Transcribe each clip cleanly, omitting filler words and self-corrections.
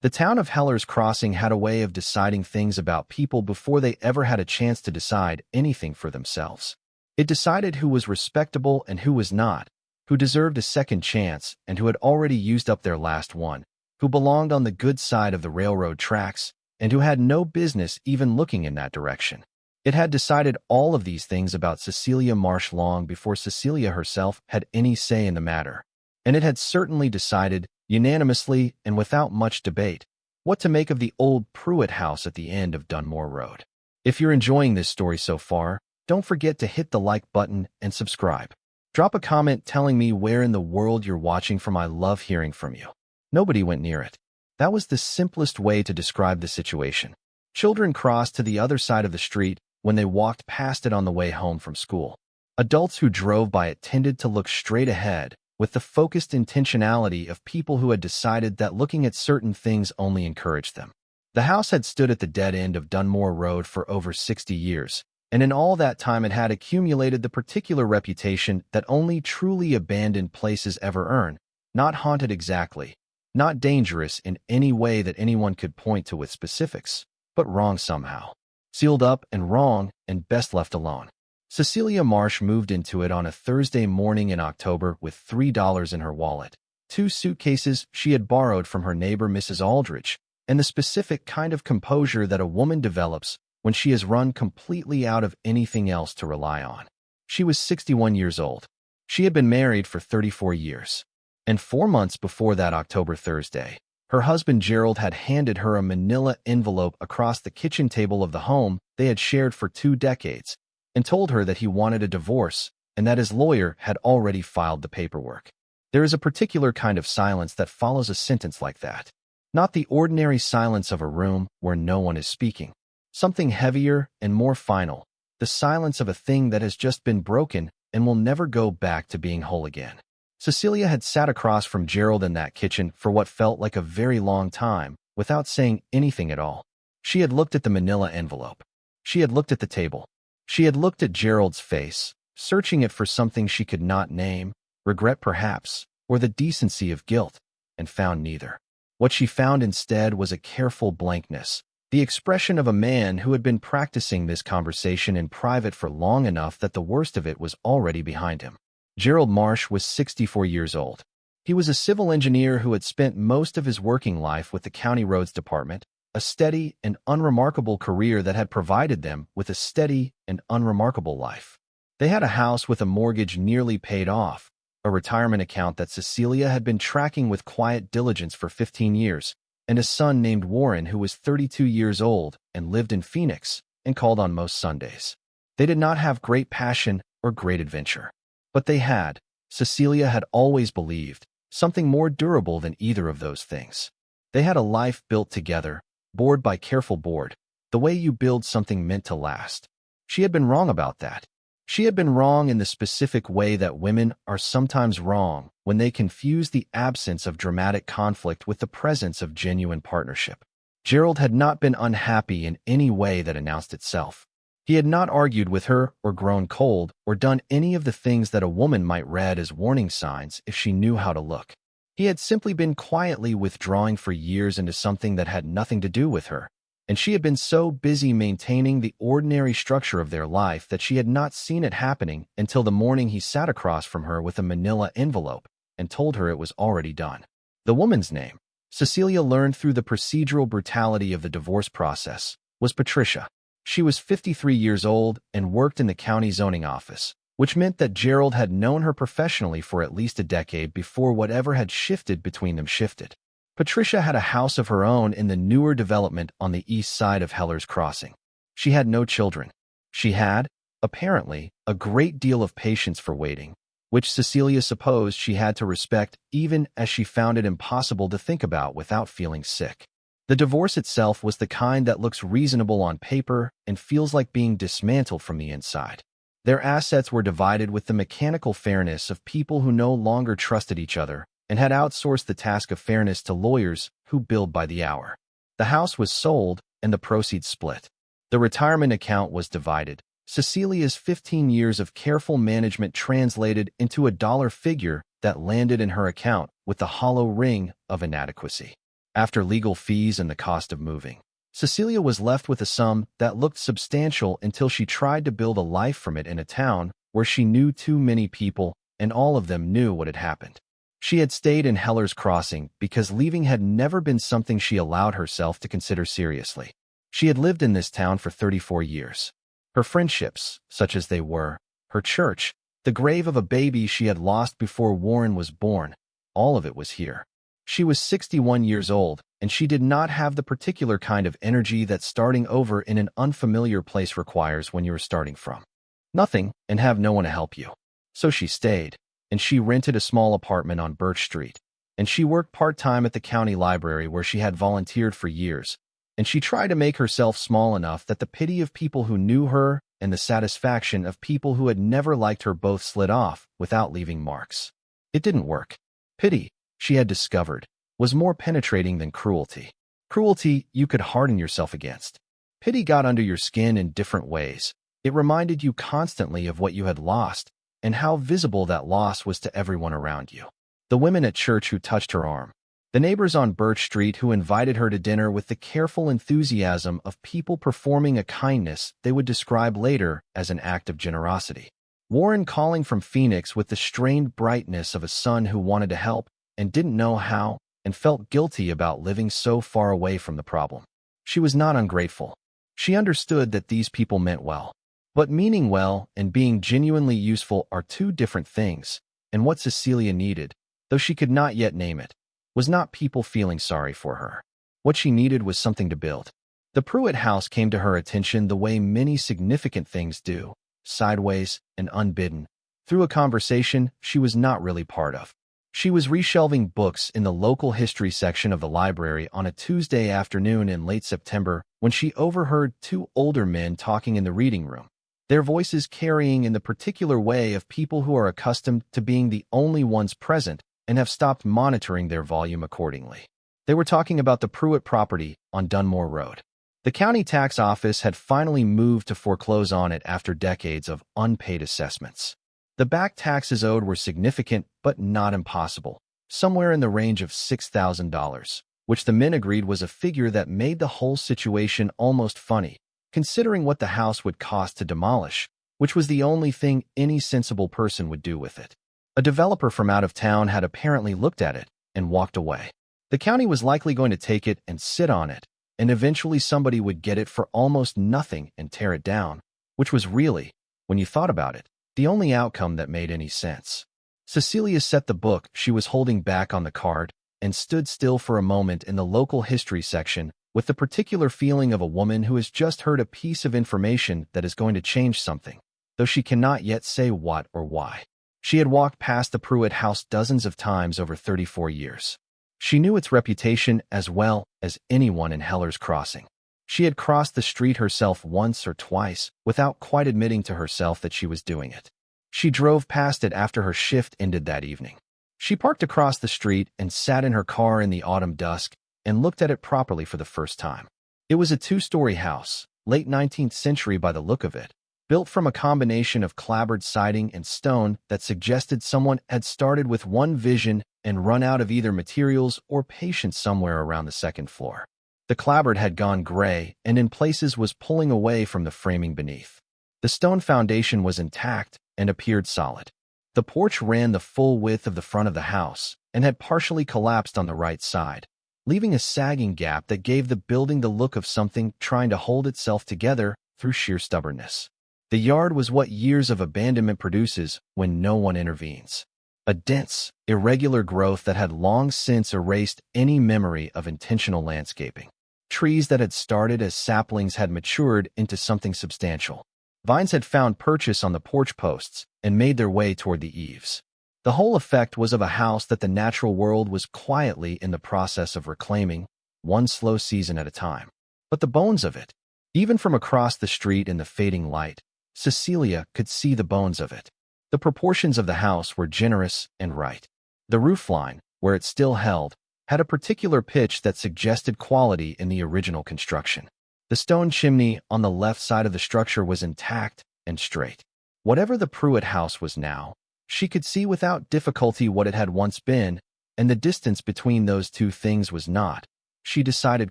The town of Heller's Crossing had a way of deciding things about people before they ever had a chance to decide anything for themselves. It decided who was respectable and who was not, who deserved a second chance and who had already used up their last one, who belonged on the good side of the railroad tracks, and who had no business even looking in that direction. It had decided all of these things about Cecelia Marsh long before Cecelia herself had any say in the matter. And it had certainly decided, unanimously and without much debate, what to make of the old Pruitt house at the end of Dunmore Road. If you're enjoying this story so far, don't forget to hit the like button and subscribe. Drop a comment telling me where in the world you're watching from. I love hearing from you. Nobody went near it. That was the simplest way to describe the situation. Children crossed to the other side of the street when they walked past it on the way home from school. Adults who drove by it tended to look straight ahead, with the focused intentionality of people who had decided that looking at certain things only encouraged them. The house had stood at the dead end of Dunmore Road for over 60 years, and in all that time it had accumulated the particular reputation that only truly abandoned places ever earn, not haunted exactly, not dangerous in any way that anyone could point to with specifics, but wrong somehow. Sealed up and wrong and best left alone. Cecelia Marsh moved into it on a Thursday morning in October with $3 in her wallet, 2 suitcases she had borrowed from her neighbor Mrs. Aldrich, and the specific kind of composure that a woman develops when she has run completely out of anything else to rely on. She was 61 years old. She had been married for 34 years. And 4 months before that October Thursday, her husband Gerald had handed her a manila envelope across the kitchen table of the home they had shared for 2 decades, and told her that he wanted a divorce and that his lawyer had already filed the paperwork. There is a particular kind of silence that follows a sentence like that. Not the ordinary silence of a room where no one is speaking. Something heavier and more final, the silence of a thing that has just been broken and will never go back to being whole again. Cecelia had sat across from Gerald in that kitchen for what felt like a very long time, without saying anything at all. She had looked at the manila envelope. She had looked at the table. She had looked at Gerald's face, searching it for something she could not name, regret perhaps, or the decency of guilt, and found neither. What she found instead was a careful blankness, the expression of a man who had been practicing this conversation in private for long enough that the worst of it was already behind him. Gerald Marsh was 64 years old. He was a civil engineer who had spent most of his working life with the County Roads Department, a steady and unremarkable career that had provided them with a steady and unremarkable life. They had a house with a mortgage nearly paid off, a retirement account that Cecelia had been tracking with quiet diligence for 15 years, and a son named Warren who was 32 years old and lived in Phoenix and called on most Sundays. They did not have great passion or great adventure. But they had, Cecelia had always believed, something more durable than either of those things. They had a life built together, board by careful board, the way you build something meant to last. She had been wrong about that. She had been wrong in the specific way that women are sometimes wrong when they confuse the absence of dramatic conflict with the presence of genuine partnership. Gerald had not been unhappy in any way that announced itself. He had not argued with her or grown cold or done any of the things that a woman might read as warning signs if she knew how to look. He had simply been quietly withdrawing for years into something that had nothing to do with her, and she had been so busy maintaining the ordinary structure of their life that she had not seen it happening until the morning he sat across from her with a manila envelope and told her it was already done. The woman's name, Cecelia learned through the procedural brutality of the divorce process, was Patricia. She was 53 years old and worked in the county zoning office, which meant that Gerald had known her professionally for at least a decade before whatever had shifted between them shifted. Patricia had a house of her own in the newer development on the east side of Heller's Crossing. She had no children. She had, apparently, a great deal of patience for waiting, which Cecelia supposed she had to respect even as she found it impossible to think about without feeling sick. The divorce itself was the kind that looks reasonable on paper and feels like being dismantled from the inside. Their assets were divided with the mechanical fairness of people who no longer trusted each other and had outsourced the task of fairness to lawyers who billed by the hour. The house was sold and the proceeds split. The retirement account was divided. Cecilia's 15 years of careful management translated into a dollar figure that landed in her account with the hollow ring of inadequacy. After legal fees and the cost of moving, Cecelia was left with a sum that looked substantial until she tried to build a life from it in a town where she knew too many people and all of them knew what had happened. She had stayed in Heller's Crossing because leaving had never been something she allowed herself to consider seriously. She had lived in this town for 34 years. Her friendships, such as they were, her church, the grave of a baby she had lost before Warren was born, all of it was here. She was 61 years old, and she did not have the particular kind of energy that starting over in an unfamiliar place requires when you are starting from nothing and have no one to help you. So she stayed, and she rented a small apartment on Birch Street, and she worked part-time at the county library where she had volunteered for years, and she tried to make herself small enough that the pity of people who knew her and the satisfaction of people who had never liked her both slid off without leaving marks. It didn't work. Pity, she had discovered, was more penetrating than cruelty. Cruelty you could harden yourself against. Pity got under your skin in different ways. It reminded you constantly of what you had lost and how visible that loss was to everyone around you. The women at church who touched her arm, the neighbors on Birch Street who invited her to dinner with the careful enthusiasm of people performing a kindness they would describe later as an act of generosity. Warren calling from Phoenix with the strained brightness of a son who wanted to help and didn't know how and felt guilty about living so far away from the problem. She was not ungrateful. She understood that these people meant well. But meaning well and being genuinely useful are two different things, and what Cecelia needed, though she could not yet name it, was not people feeling sorry for her. What she needed was something to build. The Pruitt house came to her attention the way many significant things do, sideways and unbidden, through a conversation she was not really part of. She was reshelving books in the local history section of the library on a Tuesday afternoon in late September when she overheard two older men talking in the reading room, their voices carrying in the particular way of people who are accustomed to being the only ones present and have stopped monitoring their volume accordingly. They were talking about the Pruitt property on Dunmore Road. The county tax office had finally moved to foreclose on it after decades of unpaid assessments. The back taxes owed were significant but not impossible, somewhere in the range of $6,000, which the men agreed was a figure that made the whole situation almost funny, considering what the house would cost to demolish, which was the only thing any sensible person would do with it. A developer from out of town had apparently looked at it and walked away. The county was likely going to take it and sit on it, and eventually somebody would get it for almost nothing and tear it down, which was really, when you thought about it, the only outcome that made any sense. Cecelia set the book she was holding back on the card and stood still for a moment in the local history section with the particular feeling of a woman who has just heard a piece of information that is going to change something, though she cannot yet say what or why. She had walked past the Pruitt house dozens of times over 34 years. She knew its reputation as well as anyone in Heller's Crossing. She had crossed the street herself once or twice without quite admitting to herself that she was doing it. She drove past it after her shift ended that evening. She parked across the street and sat in her car in the autumn dusk and looked at it properly for the first time. It was a two-story house, late 19th century by the look of it, built from a combination of clapboard siding and stone that suggested someone had started with one vision and run out of either materials or patience somewhere around the second floor. The clapboard had gone gray and in places was pulling away from the framing beneath. The stone foundation was intact and appeared solid. The porch ran the full width of the front of the house and had partially collapsed on the right side, leaving a sagging gap that gave the building the look of something trying to hold itself together through sheer stubbornness. The yard was what years of abandonment produces when no one intervenes. A dense, irregular growth that had long since erased any memory of intentional landscaping. Trees that had started as saplings had matured into something substantial. Vines had found purchase on the porch posts and made their way toward the eaves. The whole effect was of a house that the natural world was quietly in the process of reclaiming, one slow season at a time. But the bones of it, even from across the street in the fading light, Cecelia could see the bones of it. The proportions of the house were generous and right. The roofline, where it still held, had a particular pitch that suggested quality in the original construction. The stone chimney on the left side of the structure was intact and straight. Whatever the Pruitt house was now, she could see without difficulty what it had once been, and the distance between those two things was not, she decided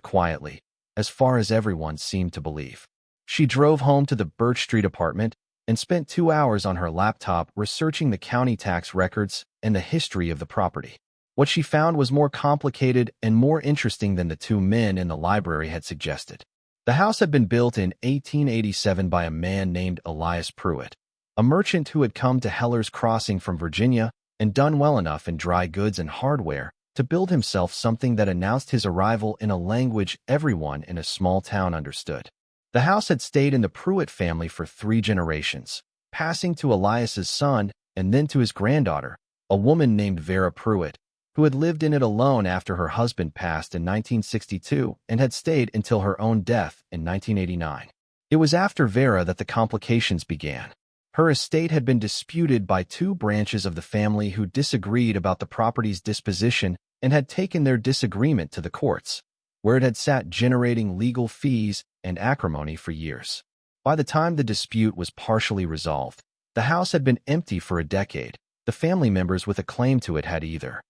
quietly, as far as everyone seemed to believe. She drove home to the Birch Street apartment and spent 2 hours on her laptop researching the county tax records and the history of the property. What she found was more complicated and more interesting than the two men in the library had suggested. The house had been built in 1887 by a man named Elias Pruitt, a merchant who had come to Heller's Crossing from Virginia and done well enough in dry goods and hardware to build himself something that announced his arrival in a language everyone in a small town understood. The house had stayed in the Pruitt family for 3 generations, passing to Elias's son and then to his granddaughter, a woman named Vera Pruitt, who had lived in it alone after her husband passed in 1962 and had stayed until her own death in 1989. It was after Vera that the complications began. Her estate had been disputed by 2 branches of the family who disagreed about the property's disposition and had taken their disagreement to the courts, where it had sat generating legal fees and acrimony for years. By the time the dispute was partially resolved, the house had been empty for a decade. The family members with a claim to it had either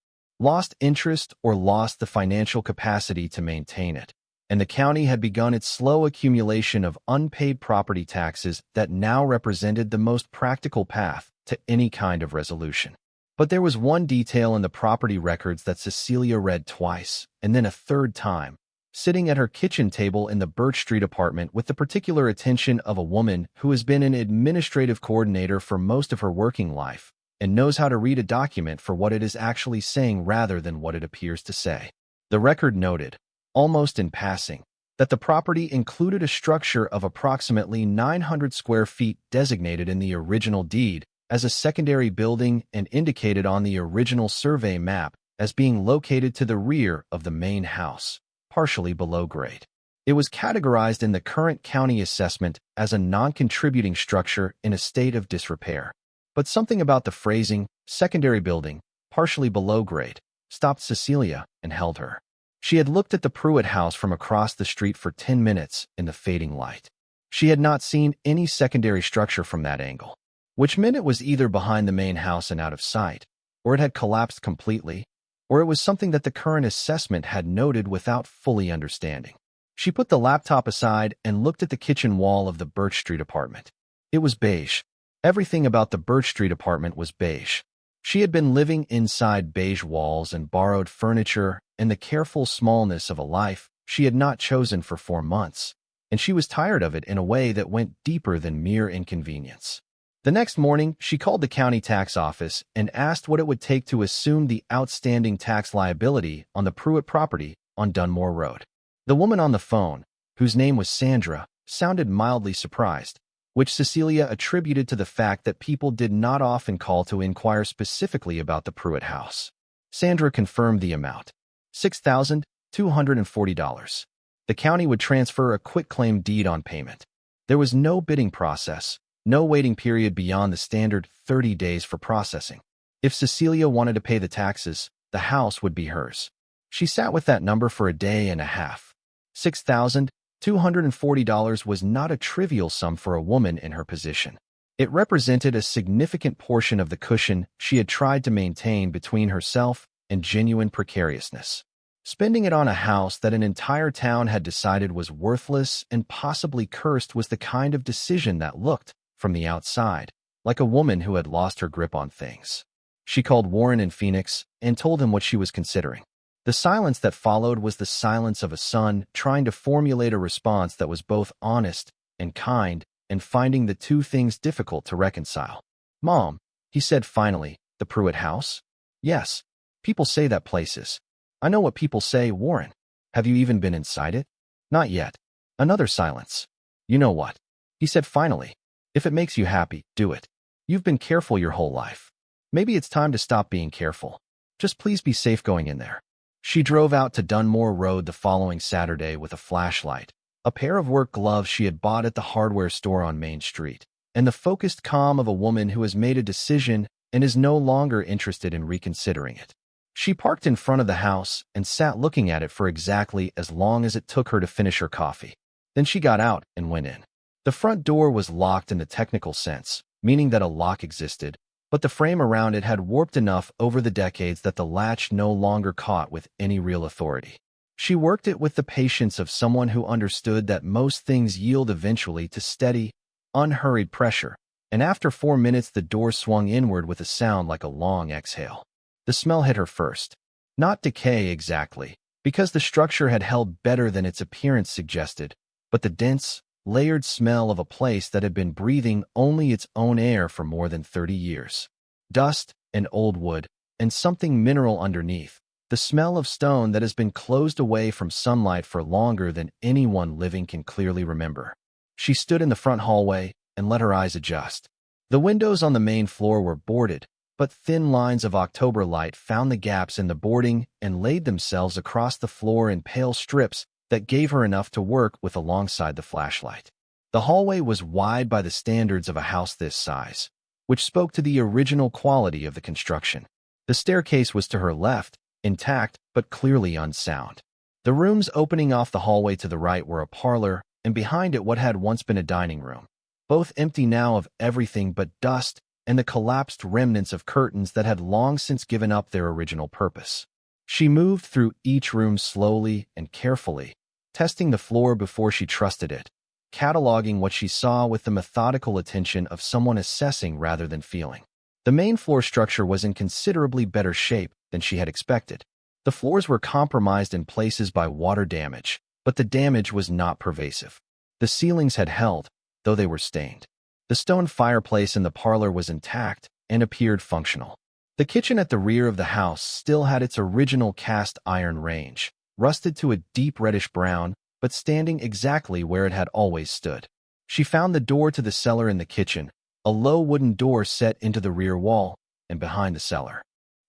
lost interest or lost the financial capacity to maintain it, and the county had begun its slow accumulation of unpaid property taxes that now represented the most practical path to any kind of resolution. But there was one detail in the property records that Cecelia read twice, and then a third time, sitting at her kitchen table in the Birch Street apartment with the particular attention of a woman who has been an administrative coordinator for most of her working life and knows how to read a document for what it is actually saying rather than what it appears to say. The record noted, almost in passing, that the property included a structure of approximately 900 square feet designated in the original deed as a secondary building and indicated on the original survey map as being located to the rear of the main house, partially below grade. It was categorized in the current county assessment as a non-contributing structure in a state of disrepair. But something about the phrasing, secondary building, partially below grade, stopped Cecelia and held her. She had looked at the Pruitt house from across the street for 10 minutes in the fading light. She had not seen any secondary structure from that angle, which meant it was either behind the main house and out of sight, or it had collapsed completely, or it was something that the current assessment had noted without fully understanding. She put the laptop aside and looked at the kitchen wall of the Birch Street apartment. It was beige. Everything about the Birch Street apartment was beige. She had been living inside beige walls and borrowed furniture and the careful smallness of a life she had not chosen for 4 months, and she was tired of it in a way that went deeper than mere inconvenience. The next morning, she called the county tax office and asked what it would take to assume the outstanding tax liability on the Pruitt property on Dunmore Road. The woman on the phone, whose name was Sandra, sounded mildly surprised, which Cecelia attributed to the fact that people did not often call to inquire specifically about the Pruitt house. Sandra confirmed the amount, $6,240. The county would transfer a quitclaim deed on payment. There was no bidding process, no waiting period beyond the standard 30 days for processing. If Cecelia wanted to pay the taxes, the house would be hers. She sat with that number for a day and a half. $6,240 was not a trivial sum for a woman in her position. It represented a significant portion of the cushion she had tried to maintain between herself and genuine precariousness. Spending it on a house that an entire town had decided was worthless and possibly cursed was the kind of decision that looked, from the outside, like a woman who had lost her grip on things. She called Warren in Phoenix and told him what she was considering. The silence that followed was the silence of a son trying to formulate a response that was both honest and kind and finding the two things difficult to reconcile. "Mom," he said finally, "the Pruitt house?" "Yes. People say that place is." "I know what people say, Warren. Have you even been inside it?" "Not yet." Another silence. "You know what?" he said finally. "If it makes you happy, do it. You've been careful your whole life. Maybe it's time to stop being careful. Just please be safe going in there." She drove out to Dunmore Road the following Saturday with a flashlight, a pair of work gloves she had bought at the hardware store on Main Street, and the focused calm of a woman who has made a decision and is no longer interested in reconsidering it. She parked in front of the house and sat looking at it for exactly as long as it took her to finish her coffee. Then she got out and went in. The front door was locked in the technical sense, meaning that a lock existed, but the frame around it had warped enough over the decades that the latch no longer caught with any real authority. She worked it with the patience of someone who understood that most things yield eventually to steady, unhurried pressure, and after 4 minutes the door swung inward with a sound like a long exhale. The smell hit her first. Not decay exactly, because the structure had held better than its appearance suggested, but the dense, layered smell of a place that had been breathing only its own air for more than 30 years. Dust and old wood, and something mineral underneath. The smell of stone that has been closed away from sunlight for longer than anyone living can clearly remember. She stood in the front hallway and let her eyes adjust. The windows on the main floor were boarded, but thin lines of October light found the gaps in the boarding and laid themselves across the floor in pale strips that gave her enough to work with alongside the flashlight. The hallway was wide by the standards of a house this size, which spoke to the original quality of the construction. The staircase was to her left, intact but clearly unsound. The rooms opening off the hallway to the right were a parlor, and behind it what had once been a dining room, both empty now of everything but dust and the collapsed remnants of curtains that had long since given up their original purpose. She moved through each room slowly and carefully, testing the floor before she trusted it, cataloging what she saw with the methodical attention of someone assessing rather than feeling. The main floor structure was in considerably better shape than she had expected. The floors were compromised in places by water damage, but the damage was not pervasive. The ceilings had held, though they were stained. The stone fireplace in the parlor was intact and appeared functional. The kitchen at the rear of the house still had its original cast iron range, rusted to a deep reddish brown, but standing exactly where it had always stood. She found the door to the cellar in the kitchen, a low wooden door set into the rear wall, and behind the cellar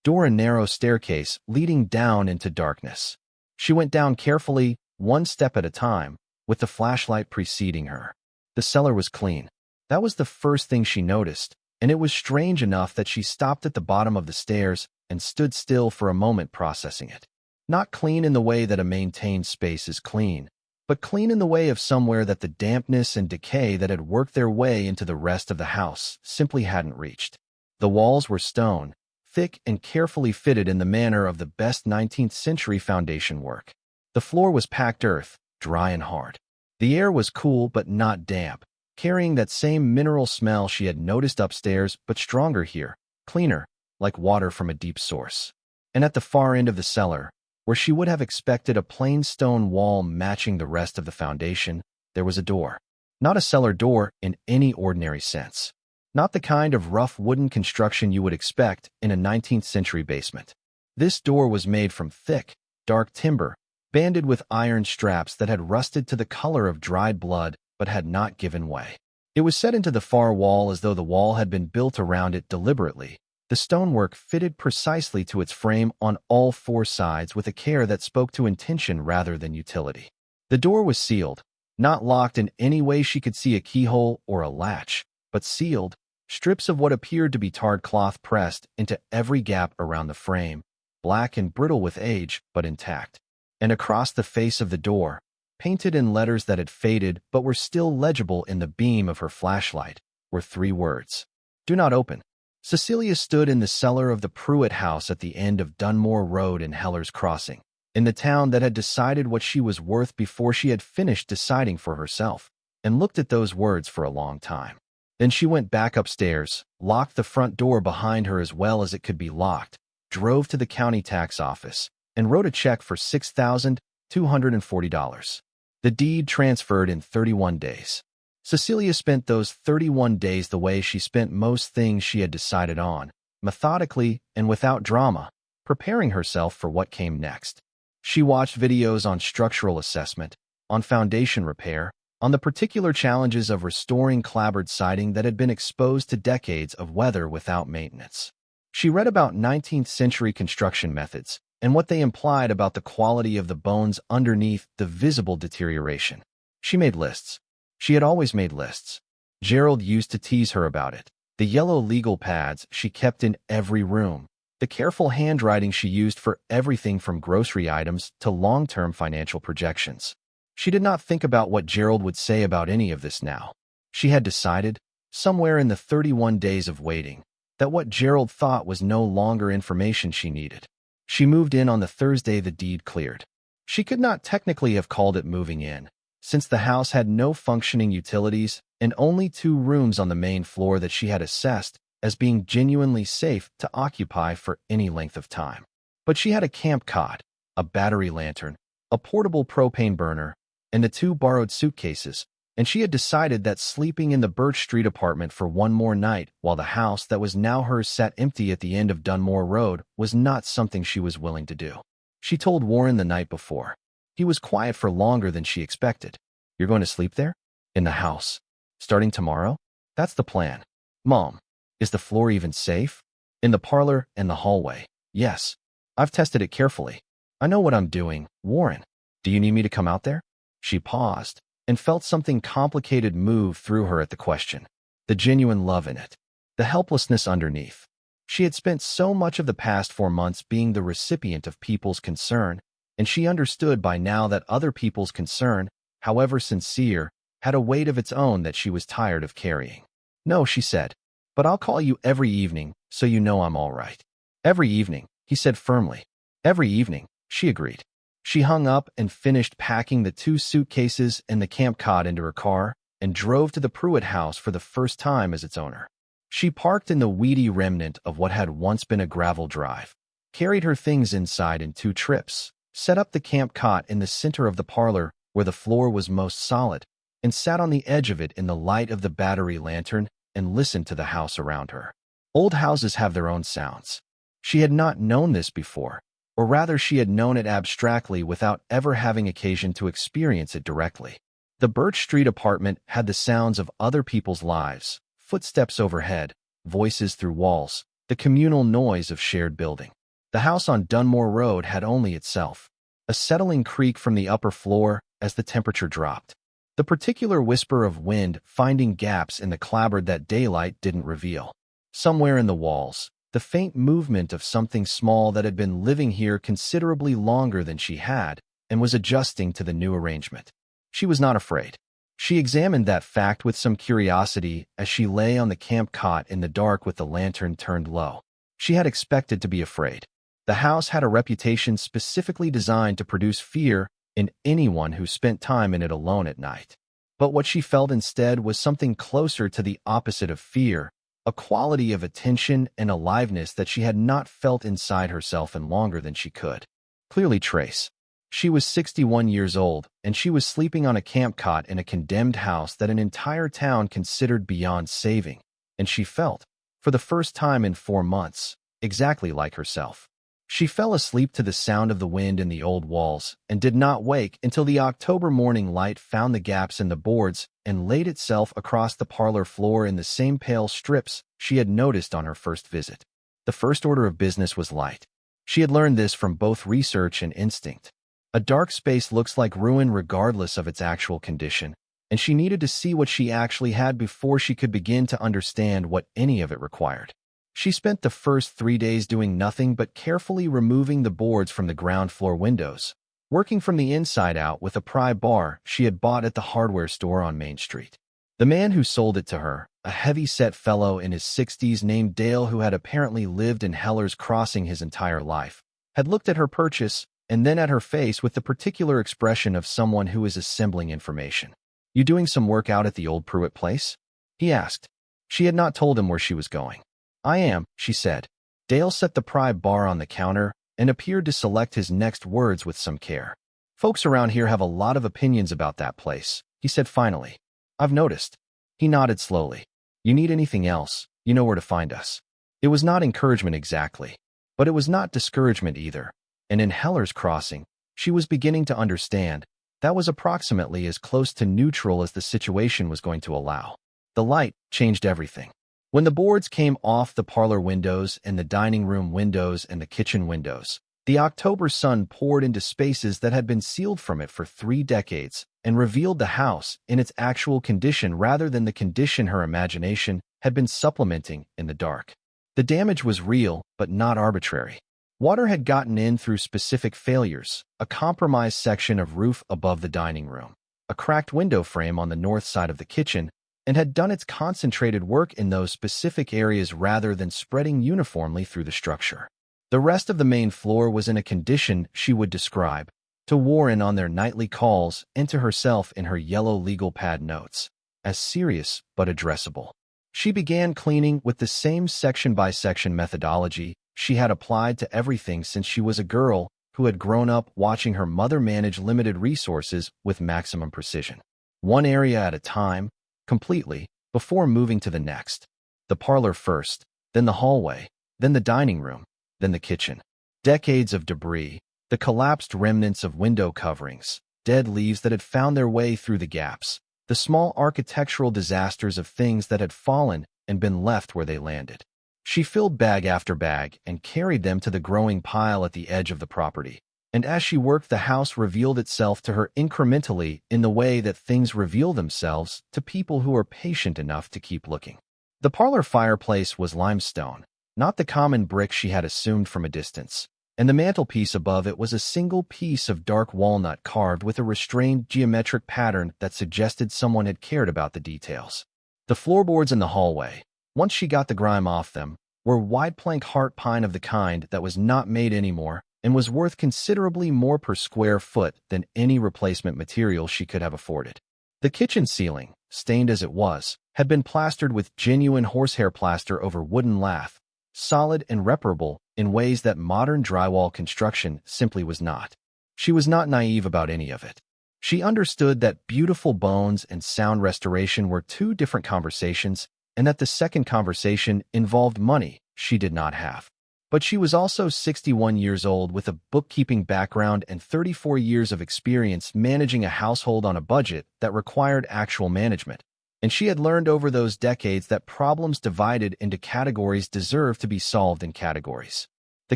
door a narrow staircase leading down into darkness. She went down carefully, one step at a time, with the flashlight preceding her. The cellar was clean. That was the first thing she noticed, and it was strange enough that she stopped at the bottom of the stairs and stood still for a moment processing it. Not clean in the way that a maintained space is clean, but clean in the way of somewhere that the dampness and decay that had worked their way into the rest of the house simply hadn't reached. The walls were stone, thick and carefully fitted in the manner of the best 19th century foundation work. The floor was packed earth, dry and hard. The air was cool but not damp, carrying that same mineral smell she had noticed upstairs, but stronger here, cleaner, like water from a deep source. And at the far end of the cellar, where she would have expected a plain stone wall matching the rest of the foundation, there was a door. Not a cellar door in any ordinary sense. Not the kind of rough wooden construction you would expect in a 19th century basement. This door was made from thick, dark timber, banded with iron straps that had rusted to the color of dried blood but had not given way. It was set into the far wall as though the wall had been built around it deliberately. The stonework fitted precisely to its frame on all four sides with a care that spoke to intention rather than utility. The door was sealed, not locked in any way she could see a keyhole or a latch, but sealed, strips of what appeared to be tarred cloth pressed into every gap around the frame, black and brittle with age, but intact. And across the face of the door, painted in letters that had faded but were still legible in the beam of her flashlight, were 3 words. Do not open. Cecelia stood in the cellar of the Pruitt house at the end of Dunmore Road in Heller's Crossing, in the town that had decided what she was worth before she had finished deciding for herself, and looked at those words for a long time. Then she went back upstairs, locked the front door behind her as well as it could be locked, drove to the county tax office, and wrote a check for $6,240. The deed transferred in 31 days. Cecelia spent those 31 days the way she spent most things she had decided on, methodically and without drama, preparing herself for what came next. She watched videos on structural assessment, on foundation repair, on the particular challenges of restoring clapboard siding that had been exposed to decades of weather without maintenance. She read about 19th century construction methods and what they implied about the quality of the bones underneath the visible deterioration. She made lists. She had always made lists. Gerald used to tease her about it. The yellow legal pads she kept in every room. The careful handwriting she used for everything from grocery items to long-term financial projections. She did not think about what Gerald would say about any of this now. She had decided, somewhere in the 31 days of waiting, that what Gerald thought was no longer information she needed. She moved in on the Thursday the deed cleared. She could not technically have called it moving in, since the house had no functioning utilities and only 2 rooms on the main floor that she had assessed as being genuinely safe to occupy for any length of time. But she had a camp cot, a battery lantern, a portable propane burner, and the 2 borrowed suitcases, and she had decided that sleeping in the Birch Street apartment for one more night while the house that was now hers sat empty at the end of Dunmore Road was not something she was willing to do. She told Warren the night before. He was quiet for longer than she expected. "You're going to sleep there? In the house? Starting tomorrow?" "That's the plan." "Mom, is the floor even safe?" "In the parlor and the hallway, yes. I've tested it carefully. I know what I'm doing, Warren. Do you need me to come out there?" She paused and felt something complicated move through her at the question. The genuine love in it. The helplessness underneath. She had spent so much of the past 4 months being the recipient of people's concern, and she understood by now that other people's concern, however sincere, had a weight of its own that she was tired of carrying. "No," she said, "but I'll call you every evening so you know I'm all right." "Every evening," he said firmly. "Every evening," she agreed. She hung up and finished packing the 2 suitcases and the camp cot into her car and drove to the Pruitt house for the first time as its owner. She parked in the weedy remnant of what had once been a gravel drive, carried her things inside in 2 trips, set up the camp cot in the center of the parlor where the floor was most solid, and sat on the edge of it in the light of the battery lantern and listened to the house around her. Old houses have their own sounds. She had not known this before, or rather she had known it abstractly without ever having occasion to experience it directly. The Birch Street apartment had the sounds of other people's lives, footsteps overhead, voices through walls, the communal noise of shared building. The house on Dunmore Road had only itself, a settling creak from the upper floor as the temperature dropped. The particular whisper of wind finding gaps in the clapboard that daylight didn't reveal. Somewhere in the walls, the faint movement of something small that had been living here considerably longer than she had and was adjusting to the new arrangement. She was not afraid. She examined that fact with some curiosity as she lay on the camp cot in the dark with the lantern turned low. She had expected to be afraid. The house had a reputation specifically designed to produce fear in anyone who spent time in it alone at night. But what she felt instead was something closer to the opposite of fear, a quality of attention and aliveness that she had not felt inside herself in longer than she could clearly trace. She was 61 years old, and she was sleeping on a camp cot in a condemned house that an entire town considered beyond saving, and she felt, for the first time in 4 months, exactly like herself. She fell asleep to the sound of the wind in the old walls and did not wake until the October morning light found the gaps in the boards and laid itself across the parlor floor in the same pale strips she had noticed on her first visit. The first order of business was light. She had learned this from both research and instinct. A dark space looks like ruin regardless of its actual condition, and she needed to see what she actually had before she could begin to understand what any of it required. She spent the first 3 days doing nothing but carefully removing the boards from the ground floor windows, working from the inside out with a pry bar she had bought at the hardware store on Main Street. The man who sold it to her, a heavy-set fellow in his 60s named Dale who had apparently lived in Heller's Crossing his entire life, had looked at her purchase and then at her face with the particular expression of someone who is assembling information. "You doing some work out at the old Pruitt place?" he asked. She had not told him where she was going. "I am," she said. Dale set the pry bar on the counter and appeared to select his next words with some care. "Folks around here have a lot of opinions about that place," he said finally. "I've noticed." He nodded slowly. "You need anything else, you know where to find us." It was not encouragement exactly, but it was not discouragement either. And in Heller's Crossing, she was beginning to understand, that was approximately as close to neutral as the situation was going to allow. The light changed everything. When the boards came off the parlor windows and the dining room windows and the kitchen windows, the October sun poured into spaces that had been sealed from it for 3 decades and revealed the house in its actual condition rather than the condition her imagination had been supplementing in the dark. The damage was real, but not arbitrary. Water had gotten in through specific failures, a compromised section of roof above the dining room, a cracked window frame on the north side of the kitchen, and had done its concentrated work in those specific areas rather than spreading uniformly through the structure. The rest of the main floor was in a condition she would describe, to Warren on their nightly calls, and to herself in her yellow legal pad notes, as serious but addressable. She began cleaning with the same section-by-section methodology she had applied to everything since she was a girl who had grown up watching her mother manage limited resources with maximum precision. One area at a time, completely, before moving to the next. The parlor first, then the hallway, then the dining room, then the kitchen. Decades of debris, the collapsed remnants of window coverings, dead leaves that had found their way through the gaps, the small architectural disasters of things that had fallen and been left where they landed. She filled bag after bag and carried them to the growing pile at the edge of the property. And as she worked, the house revealed itself to her incrementally in the way that things reveal themselves to people who are patient enough to keep looking. The parlor fireplace was limestone, not the common brick she had assumed from a distance, and the mantelpiece above it was a single piece of dark walnut carved with a restrained geometric pattern that suggested someone had cared about the details. The floorboards in the hallway, once she got the grime off them, were wide plank heart pine of the kind that was not made anymore and was worth considerably more per square foot than any replacement material she could have afforded. The kitchen ceiling, stained as it was, had been plastered with genuine horsehair plaster over wooden lath, solid and reparable in ways that modern drywall construction simply was not. She was not naive about any of it. She understood that beautiful bones and sound restoration were two different conversations, and that the second conversation involved money she did not have. But she was also 61 years old with a bookkeeping background and 34 years of experience managing a household on a budget that required actual management. And she had learned over those decades that problems divided into categories deserve to be solved in categories. The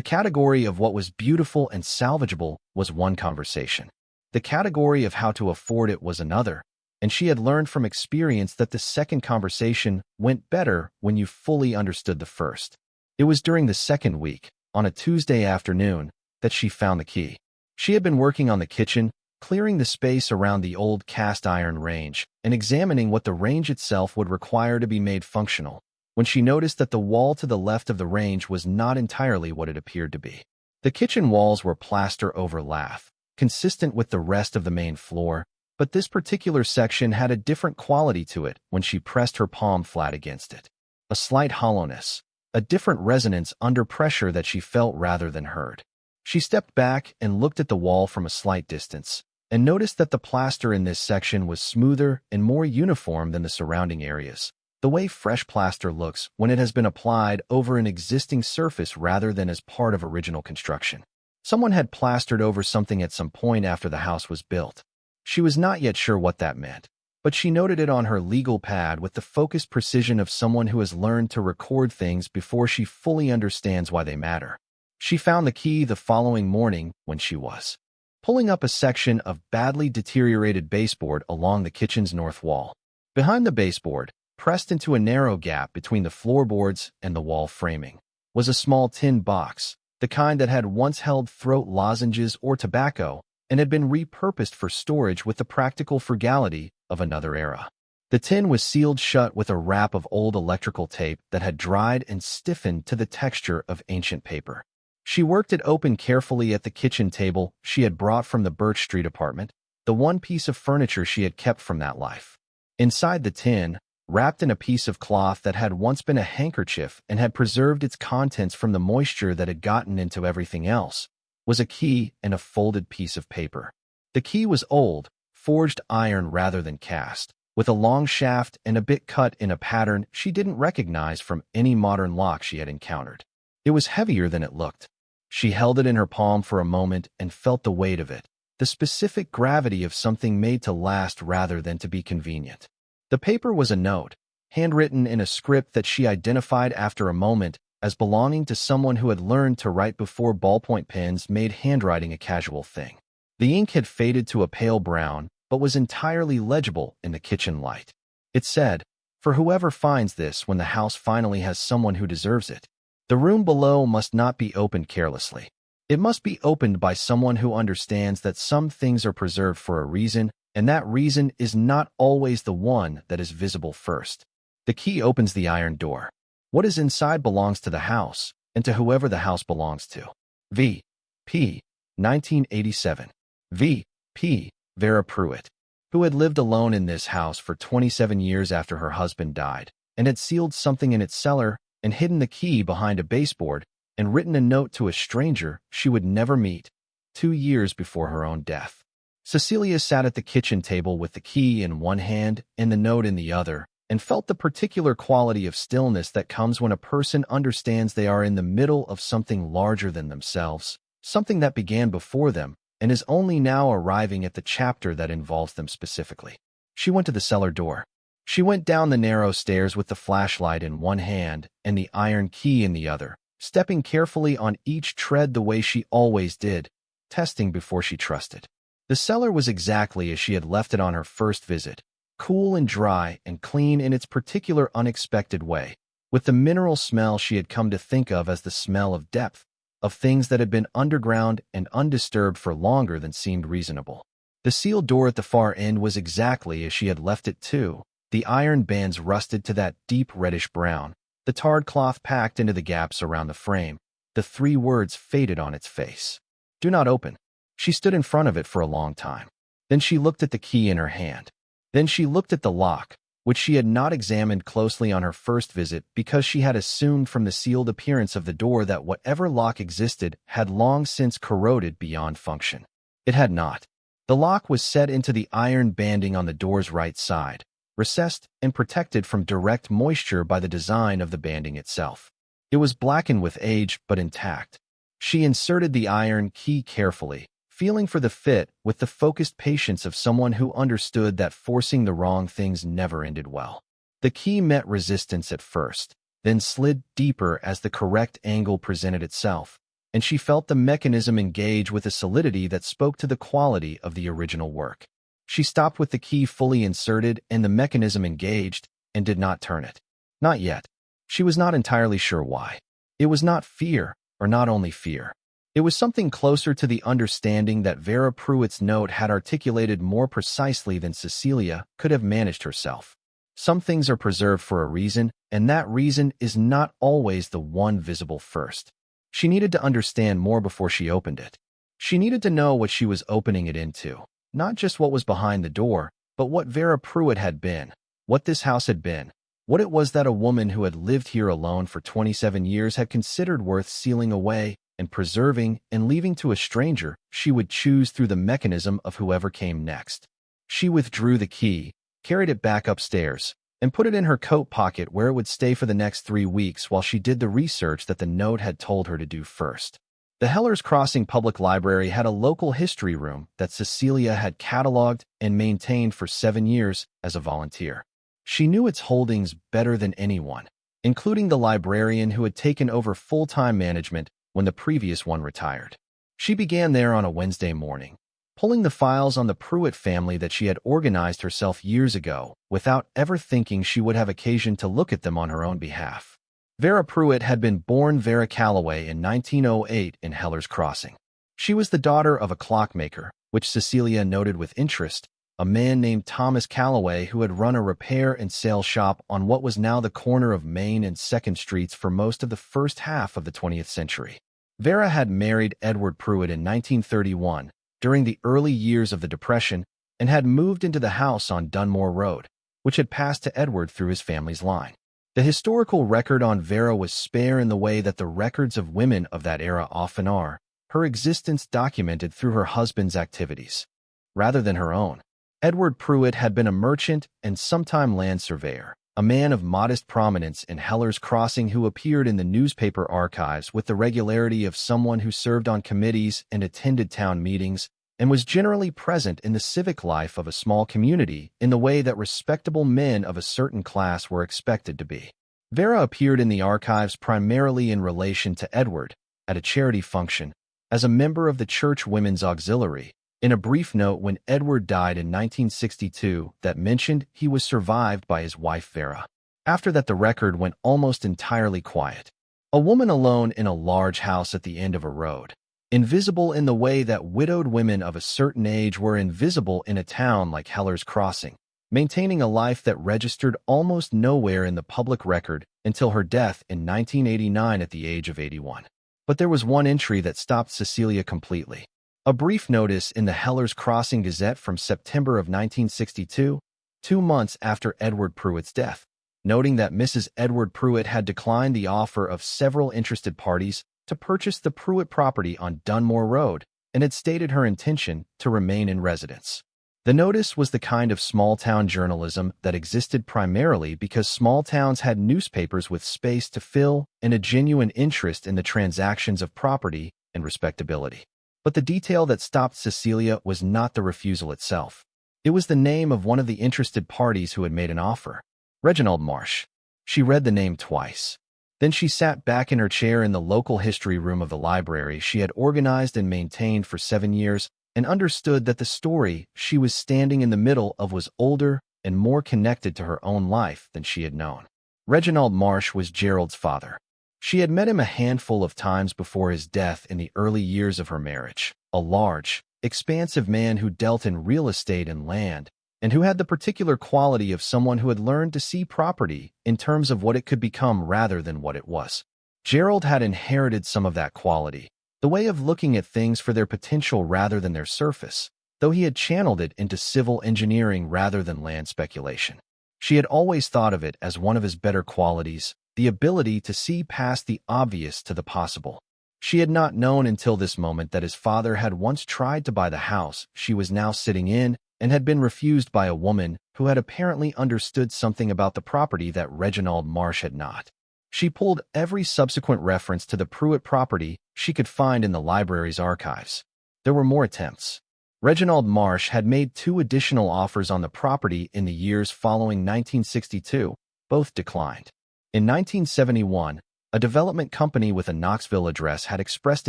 category of what was beautiful and salvageable was one conversation. The category of how to afford it was another. And she had learned from experience that the second conversation went better when you fully understood the first. It was during the second week, on a Tuesday afternoon, that she found the key. She had been working on the kitchen, clearing the space around the old cast-iron range, and examining what the range itself would require to be made functional, when she noticed that the wall to the left of the range was not entirely what it appeared to be. The kitchen walls were plaster over lath, consistent with the rest of the main floor, but this particular section had a different quality to it when she pressed her palm flat against it. A slight hollowness, a different resonance under pressure that she felt rather than heard. She stepped back and looked at the wall from a slight distance, and noticed that the plaster in this section was smoother and more uniform than the surrounding areas, the way fresh plaster looks when it has been applied over an existing surface rather than as part of original construction. Someone had plastered over something at some point after the house was built. She was not yet sure what that meant, but she noted it on her legal pad with the focused precision of someone who has learned to record things before she fully understands why they matter. She found the key the following morning when she was pulling up a section of badly deteriorated baseboard along the kitchen's north wall. Behind the baseboard, pressed into a narrow gap between the floorboards and the wall framing, was a small tin box, the kind that had once held throat lozenges or tobacco, and had been repurposed for storage with the practical frugality of another era. The tin was sealed shut with a wrap of old electrical tape that had dried and stiffened to the texture of ancient paper. She worked it open carefully at the kitchen table she had brought from the Birch Street apartment, the one piece of furniture she had kept from that life. Inside the tin, wrapped in a piece of cloth that had once been a handkerchief and had preserved its contents from the moisture that had gotten into everything else, was a key and a folded piece of paper. The key was old, forged iron rather than cast, with a long shaft and a bit cut in a pattern she didn't recognize from any modern lock she had encountered. It was heavier than it looked. She held it in her palm for a moment and felt the weight of it, the specific gravity of something made to last rather than to be convenient. The paper was a note, handwritten in a script that she identified after a moment as belonging to someone who had learned to write before ballpoint pens made handwriting a casual thing. The ink had faded to a pale brown, but was entirely legible in the kitchen light. It said, "For whoever finds this when the house finally has someone who deserves it. The room below must not be opened carelessly. It must be opened by someone who understands that some things are preserved for a reason, and that reason is not always the one that is visible first. The key opens the iron door. What is inside belongs to the house, and to whoever the house belongs to." V. P. 1987. V.P. Vera Pruitt, who had lived alone in this house for 27 years after her husband died, and had sealed something in its cellar and hidden the key behind a baseboard and written a note to a stranger she would never meet 2 years before her own death. Cecelia sat at the kitchen table with the key in one hand and the note in the other, and felt the particular quality of stillness that comes when a person understands they are in the middle of something larger than themselves, something that began before them and is only now arriving at the chapter that involves them specifically. She went to the cellar door. She went down the narrow stairs with the flashlight in one hand and the iron key in the other, stepping carefully on each tread the way she always did, testing before she trusted. The cellar was exactly as she had left it on her first visit, cool and dry and clean in its particular unexpected way, with the mineral smell she had come to think of as the smell of depth, of things that had been underground and undisturbed for longer than seemed reasonable. The sealed door at the far end was exactly as she had left it too, the iron bands rusted to that deep reddish brown, the tarred cloth packed into the gaps around the frame, the 3 words faded on its face. "Do not open." She stood in front of it for a long time. Then she looked at the key in her hand. Then she looked at the lock, which she had not examined closely on her first visit because she had assumed from the sealed appearance of the door that whatever lock existed had long since corroded beyond function. It had not. The lock was set into the iron banding on the door's right side, recessed and protected from direct moisture by the design of the banding itself. It was blackened with age but intact. She inserted the iron key carefully, feeling for the fit with the focused patience of someone who understood that forcing the wrong things never ended well. The key met resistance at first, then slid deeper as the correct angle presented itself, and she felt the mechanism engage with a solidity that spoke to the quality of the original work. She stopped with the key fully inserted and the mechanism engaged, and did not turn it. Not yet. She was not entirely sure why. It was not fear, or not only fear. It was something closer to the understanding that Vera Pruitt's note had articulated more precisely than Cecelia could have managed herself. Some things are preserved for a reason, and that reason is not always the one visible first. She needed to understand more before she opened it. She needed to know what she was opening it into, not just what was behind the door, but what Vera Pruitt had been, what this house had been, what it was that a woman who had lived here alone for 27 years had considered worth sealing away and preserving and leaving to a stranger she would choose through the mechanism of whoever came next. She withdrew the key, carried it back upstairs, and put it in her coat pocket where it would stay for the next 3 weeks while she did the research that the note had told her to do first. The Hellers Crossing Public Library had a local history room that Cecelia had cataloged and maintained for 7 years as a volunteer. She knew its holdings better than anyone, including the librarian who had taken over full-time management when the previous one retired. She began there on a Wednesday morning, pulling the files on the Pruitt family that she had organized herself years ago without ever thinking she would have occasion to look at them on her own behalf. Vera Pruitt had been born Vera Calloway in 1908 in Hellers Crossing. She was the daughter of a clockmaker, which Cecelia noted with interest, a man named Thomas Calloway who had run a repair and sale shop on what was now the corner of Main and 2nd Streets for most of the first half of the 20th century. Vera had married Edward Pruitt in 1931, during the early years of the Depression, and had moved into the house on Dunmore Road, which had passed to Edward through his family's line. The historical record on Vera was spare in the way that the records of women of that era often are, her existence documented through her husband's activities, rather than her own. Edward Pruitt had been a merchant and sometime land surveyor, a man of modest prominence in Hellers Crossing who appeared in the newspaper archives with the regularity of someone who served on committees and attended town meetings, and was generally present in the civic life of a small community in the way that respectable men of a certain class were expected to be. Vera appeared in the archives primarily in relation to Edward, at a charity function, as a member of the Church Women's Auxiliary, in a brief note when Edward died in 1962 that mentioned he was survived by his wife Vera. After that, the record went almost entirely quiet. A woman alone in a large house at the end of a road, invisible in the way that widowed women of a certain age were invisible in a town like Hellers Crossing, maintaining a life that registered almost nowhere in the public record until her death in 1989 at the age of 81. But there was one entry that stopped Cecelia completely. A brief notice in the Heller's Crossing Gazette from September of 1962, 2 months after Edward Pruitt's death, noting that Mrs. Edward Pruitt had declined the offer of several interested parties to purchase the Pruitt property on Dunmore Road and had stated her intention to remain in residence. The notice was the kind of small-town journalism that existed primarily because small towns had newspapers with space to fill and a genuine interest in the transactions of property and respectability. But the detail that stopped Cecelia was not the refusal itself. It was the name of one of the interested parties who had made an offer. Reginald Marsh. She read the name twice. Then she sat back in her chair in the local history room of the library she had organized and maintained for 7 years and understood that the story she was standing in the middle of was older and more connected to her own life than she had known. Reginald Marsh was Gerald's father. She had met him a handful of times before his death in the early years of her marriage. A large, expansive man who dealt in real estate and land, and who had the particular quality of someone who had learned to see property in terms of what it could become rather than what it was. Gerald had inherited some of that quality, the way of looking at things for their potential rather than their surface, though he had channeled it into civil engineering rather than land speculation. She had always thought of it as one of his better qualities, the ability to see past the obvious to the possible. She had not known until this moment that his father had once tried to buy the house she was now sitting in and had been refused by a woman who had apparently understood something about the property that Reginald Marsh had not. She pulled every subsequent reference to the Pruitt property she could find in the library's archives. There were more attempts. Reginald Marsh had made 2 additional offers on the property in the years following 1962. Both declined. In 1971, a development company with a Knoxville address had expressed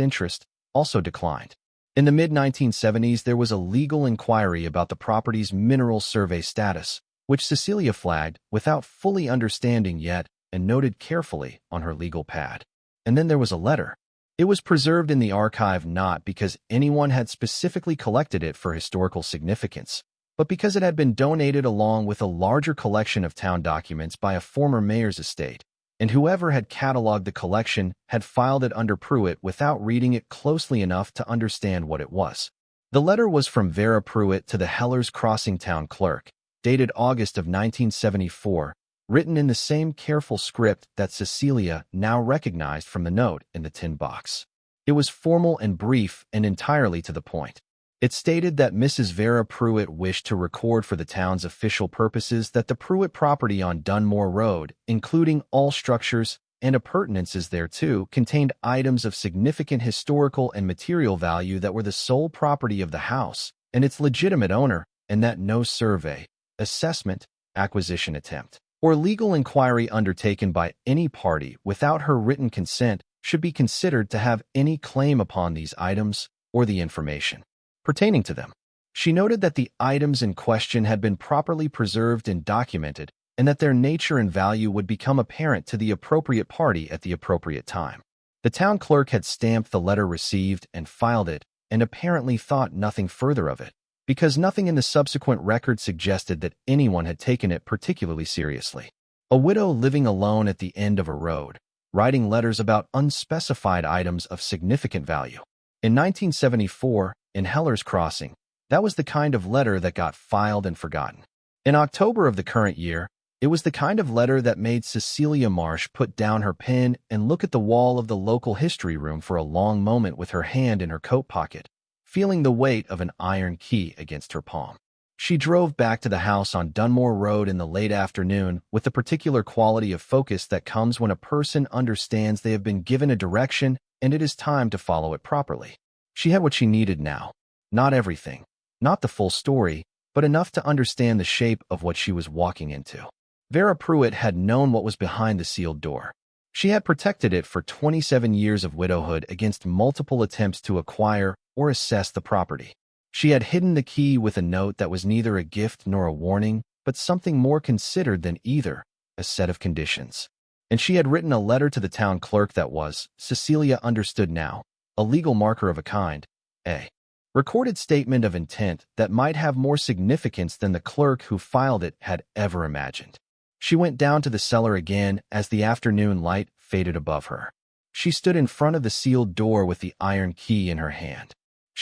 interest, also declined. In the mid-1970s, there was a legal inquiry about the property's mineral survey status, which Cecelia flagged without fully understanding yet and noted carefully on her legal pad. And then there was a letter. It was preserved in the archive not because anyone had specifically collected it for historical significance, but because it had been donated along with a larger collection of town documents by a former mayor's estate, and whoever had cataloged the collection had filed it under Pruitt without reading it closely enough to understand what it was. The letter was from Vera Pruitt to the Heller's Crossing town clerk, dated August of 1974, written in the same careful script that Cecelia now recognized from the note in the tin box. It was formal and brief and entirely to the point. It stated that Mrs. Vera Pruitt wished to record for the town's official purposes that the Pruitt property on Dunmore Road, including all structures and appurtenances thereto, contained items of significant historical and material value that were the sole property of the house and its legitimate owner, and that no survey, assessment, acquisition attempt, or legal inquiry undertaken by any party without her written consent should be considered to have any claim upon these items or the information pertaining to them. She noted that the items in question had been properly preserved and documented, and that their nature and value would become apparent to the appropriate party at the appropriate time. The town clerk had stamped the letter received and filed it, and apparently thought nothing further of it, because nothing in the subsequent record suggested that anyone had taken it particularly seriously. A widow living alone at the end of a road, writing letters about unspecified items of significant value. In 1974, in Heller's Crossing, that was the kind of letter that got filed and forgotten. In October of the current year, it was the kind of letter that made Cecelia Marsh put down her pen and look at the wall of the local history room for a long moment with her hand in her coat pocket, feeling the weight of an iron key against her palm. She drove back to the house on Dunmore Road in the late afternoon with the particular quality of focus that comes when a person understands they have been given a direction and it is time to follow it properly. She had what she needed now. Not everything, not the full story, but enough to understand the shape of what she was walking into. Vera Pruitt had known what was behind the sealed door. She had protected it for 27 years of widowhood against multiple attempts to acquire or assess the property. She had hidden the key with a note that was neither a gift nor a warning, but something more considered than either, a set of conditions. And she had written a letter to the town clerk that was, Cecelia understood now, a legal marker of a kind, a recorded statement of intent that might have more significance than the clerk who filed it had ever imagined. She went down to the cellar again as the afternoon light faded above her. She stood in front of the sealed door with the iron key in her hand.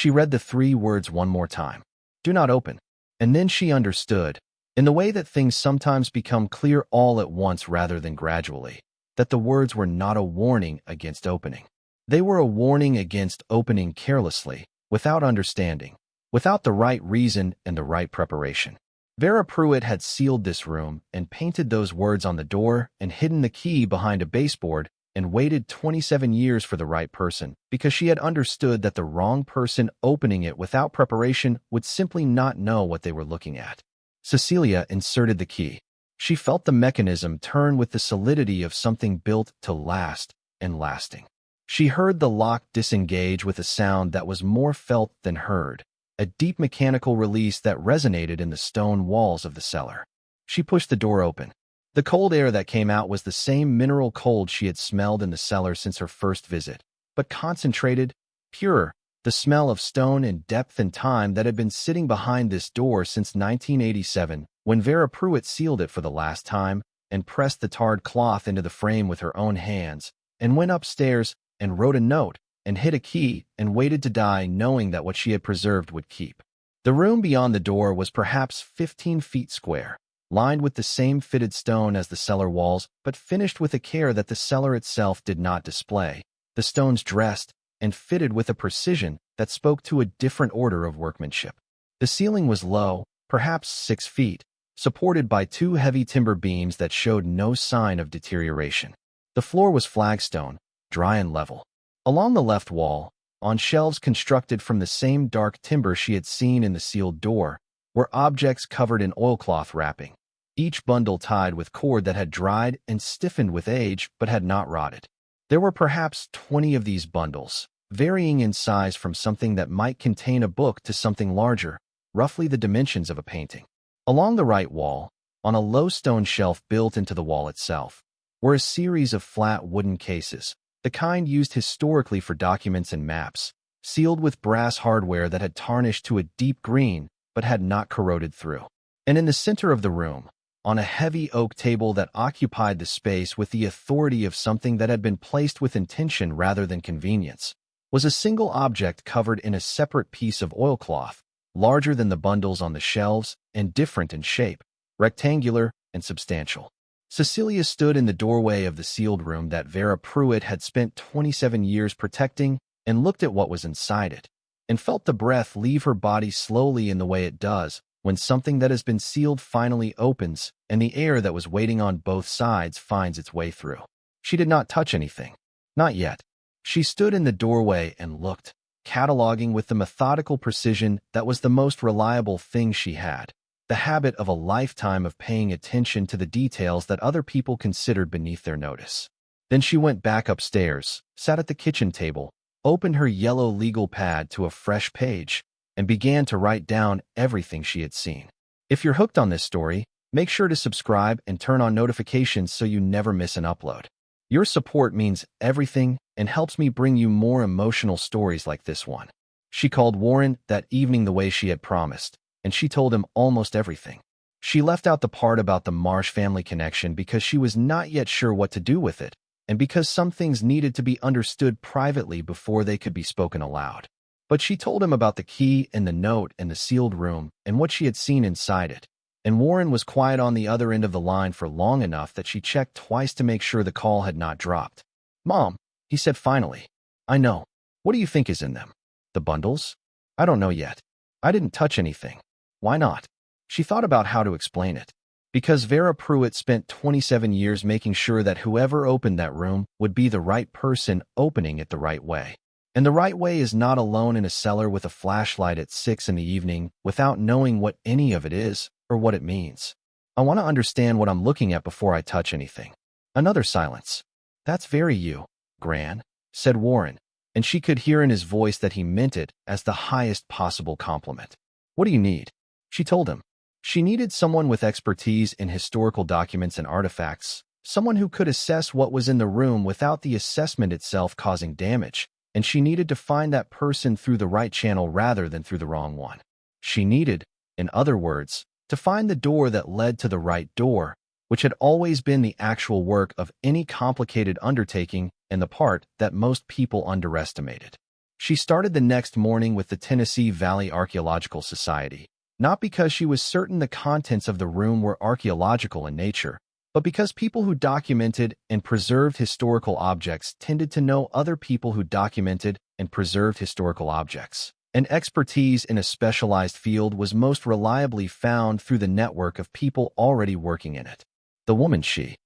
She read the 3 words one more time. Do not open. And then she understood, in the way that things sometimes become clear all at once rather than gradually, that the words were not a warning against opening. They were a warning against opening carelessly, without understanding, without the right reason and the right preparation. Vera Pruitt had sealed this room and painted those words on the door and hidden the key behind a baseboard and waited 27 years for the right person because she had understood that the wrong person opening it without preparation would simply not know what they were looking at. Cecelia inserted the key. She felt the mechanism turn with the solidity of something built to last and lasting. She heard the lock disengage with a sound that was more felt than heard, a deep mechanical release that resonated in the stone walls of the cellar. She pushed the door open. The cold air that came out was the same mineral cold she had smelled in the cellar since her first visit, but concentrated, purer, the smell of stone and depth and time that had been sitting behind this door since 1987, when Vera Pruitt sealed it for the last time and pressed the tarred cloth into the frame with her own hands, and went upstairs and wrote a note and hid a key and waited to die knowing that what she had preserved would keep. The room beyond the door was perhaps 15 feet square, lined with the same fitted stone as the cellar walls, but finished with a care that the cellar itself did not display. The stones dressed and fitted with a precision that spoke to a different order of workmanship. The ceiling was low, perhaps 6 feet, supported by 2 heavy timber beams that showed no sign of deterioration. The floor was flagstone, dry and level. Along the left wall, on shelves constructed from the same dark timber she had seen in the sealed door, were objects covered in oilcloth wrapping, each bundle tied with cord that had dried and stiffened with age but had not rotted. There were perhaps 20 of these bundles, varying in size from something that might contain a book to something larger, roughly the dimensions of a painting. Along the right wall, on a low stone shelf built into the wall itself, were a series of flat wooden cases, the kind used historically for documents and maps, sealed with brass hardware that had tarnished to a deep green but had not corroded through. And in the center of the room, on a heavy oak table that occupied the space with the authority of something that had been placed with intention rather than convenience, was a single object covered in a separate piece of oilcloth, larger than the bundles on the shelves and different in shape, rectangular and substantial. Cecelia stood in the doorway of the sealed room that Vera Pruitt had spent 27 years protecting and looked at what was inside it, and felt the breath leave her body slowly in the way it does when something that has been sealed finally opens and the air that was waiting on both sides finds its way through. She did not touch anything. Not yet. She stood in the doorway and looked, cataloging with the methodical precision that was the most reliable thing she had, the habit of a lifetime of paying attention to the details that other people considered beneath their notice. Then she went back upstairs, sat at the kitchen table, opened her yellow legal pad to a fresh page, and began to write down everything she had seen. If you're hooked on this story, make sure to subscribe and turn on notifications so you never miss an upload. Your support means everything and helps me bring you more emotional stories like this one. She called Warren that evening the way she had promised, and she told him almost everything. She left out the part about the Marsh family connection because she was not yet sure what to do with it, and because some things needed to be understood privately before they could be spoken aloud. But she told him about the key and the note and the sealed room and what she had seen inside it, and Warren was quiet on the other end of the line for long enough that she checked twice to make sure the call had not dropped. "Mom," he said finally, "I know. What do you think is in them? The bundles? I don't know yet. I didn't touch anything. Why not?" She thought about how to explain it. Because Vera Pruitt spent 27 years making sure that whoever opened that room would be the right person opening it the right way. And the right way is not alone in a cellar with a flashlight at 6 in the evening without knowing what any of it is or what it means. "I want to understand what I'm looking at before I touch anything." Another silence. "That's very you, Gran," said Warren, and she could hear in his voice that he meant it as the highest possible compliment. "What do you need?" She told him. She needed someone with expertise in historical documents and artifacts, someone who could assess what was in the room without the assessment itself causing damage, and she needed to find that person through the right channel rather than through the wrong one. She needed, in other words, to find the door that led to the right door, which had always been the actual work of any complicated undertaking and the part that most people underestimated. She started the next morning with the Tennessee Valley Archaeological Society, not because she was certain the contents of the room were archaeological in nature, but because people who documented and preserved historical objects tended to know other people who documented and preserved historical objects. And expertise in a specialized field was most reliably found through the network of people already working in it. The woman she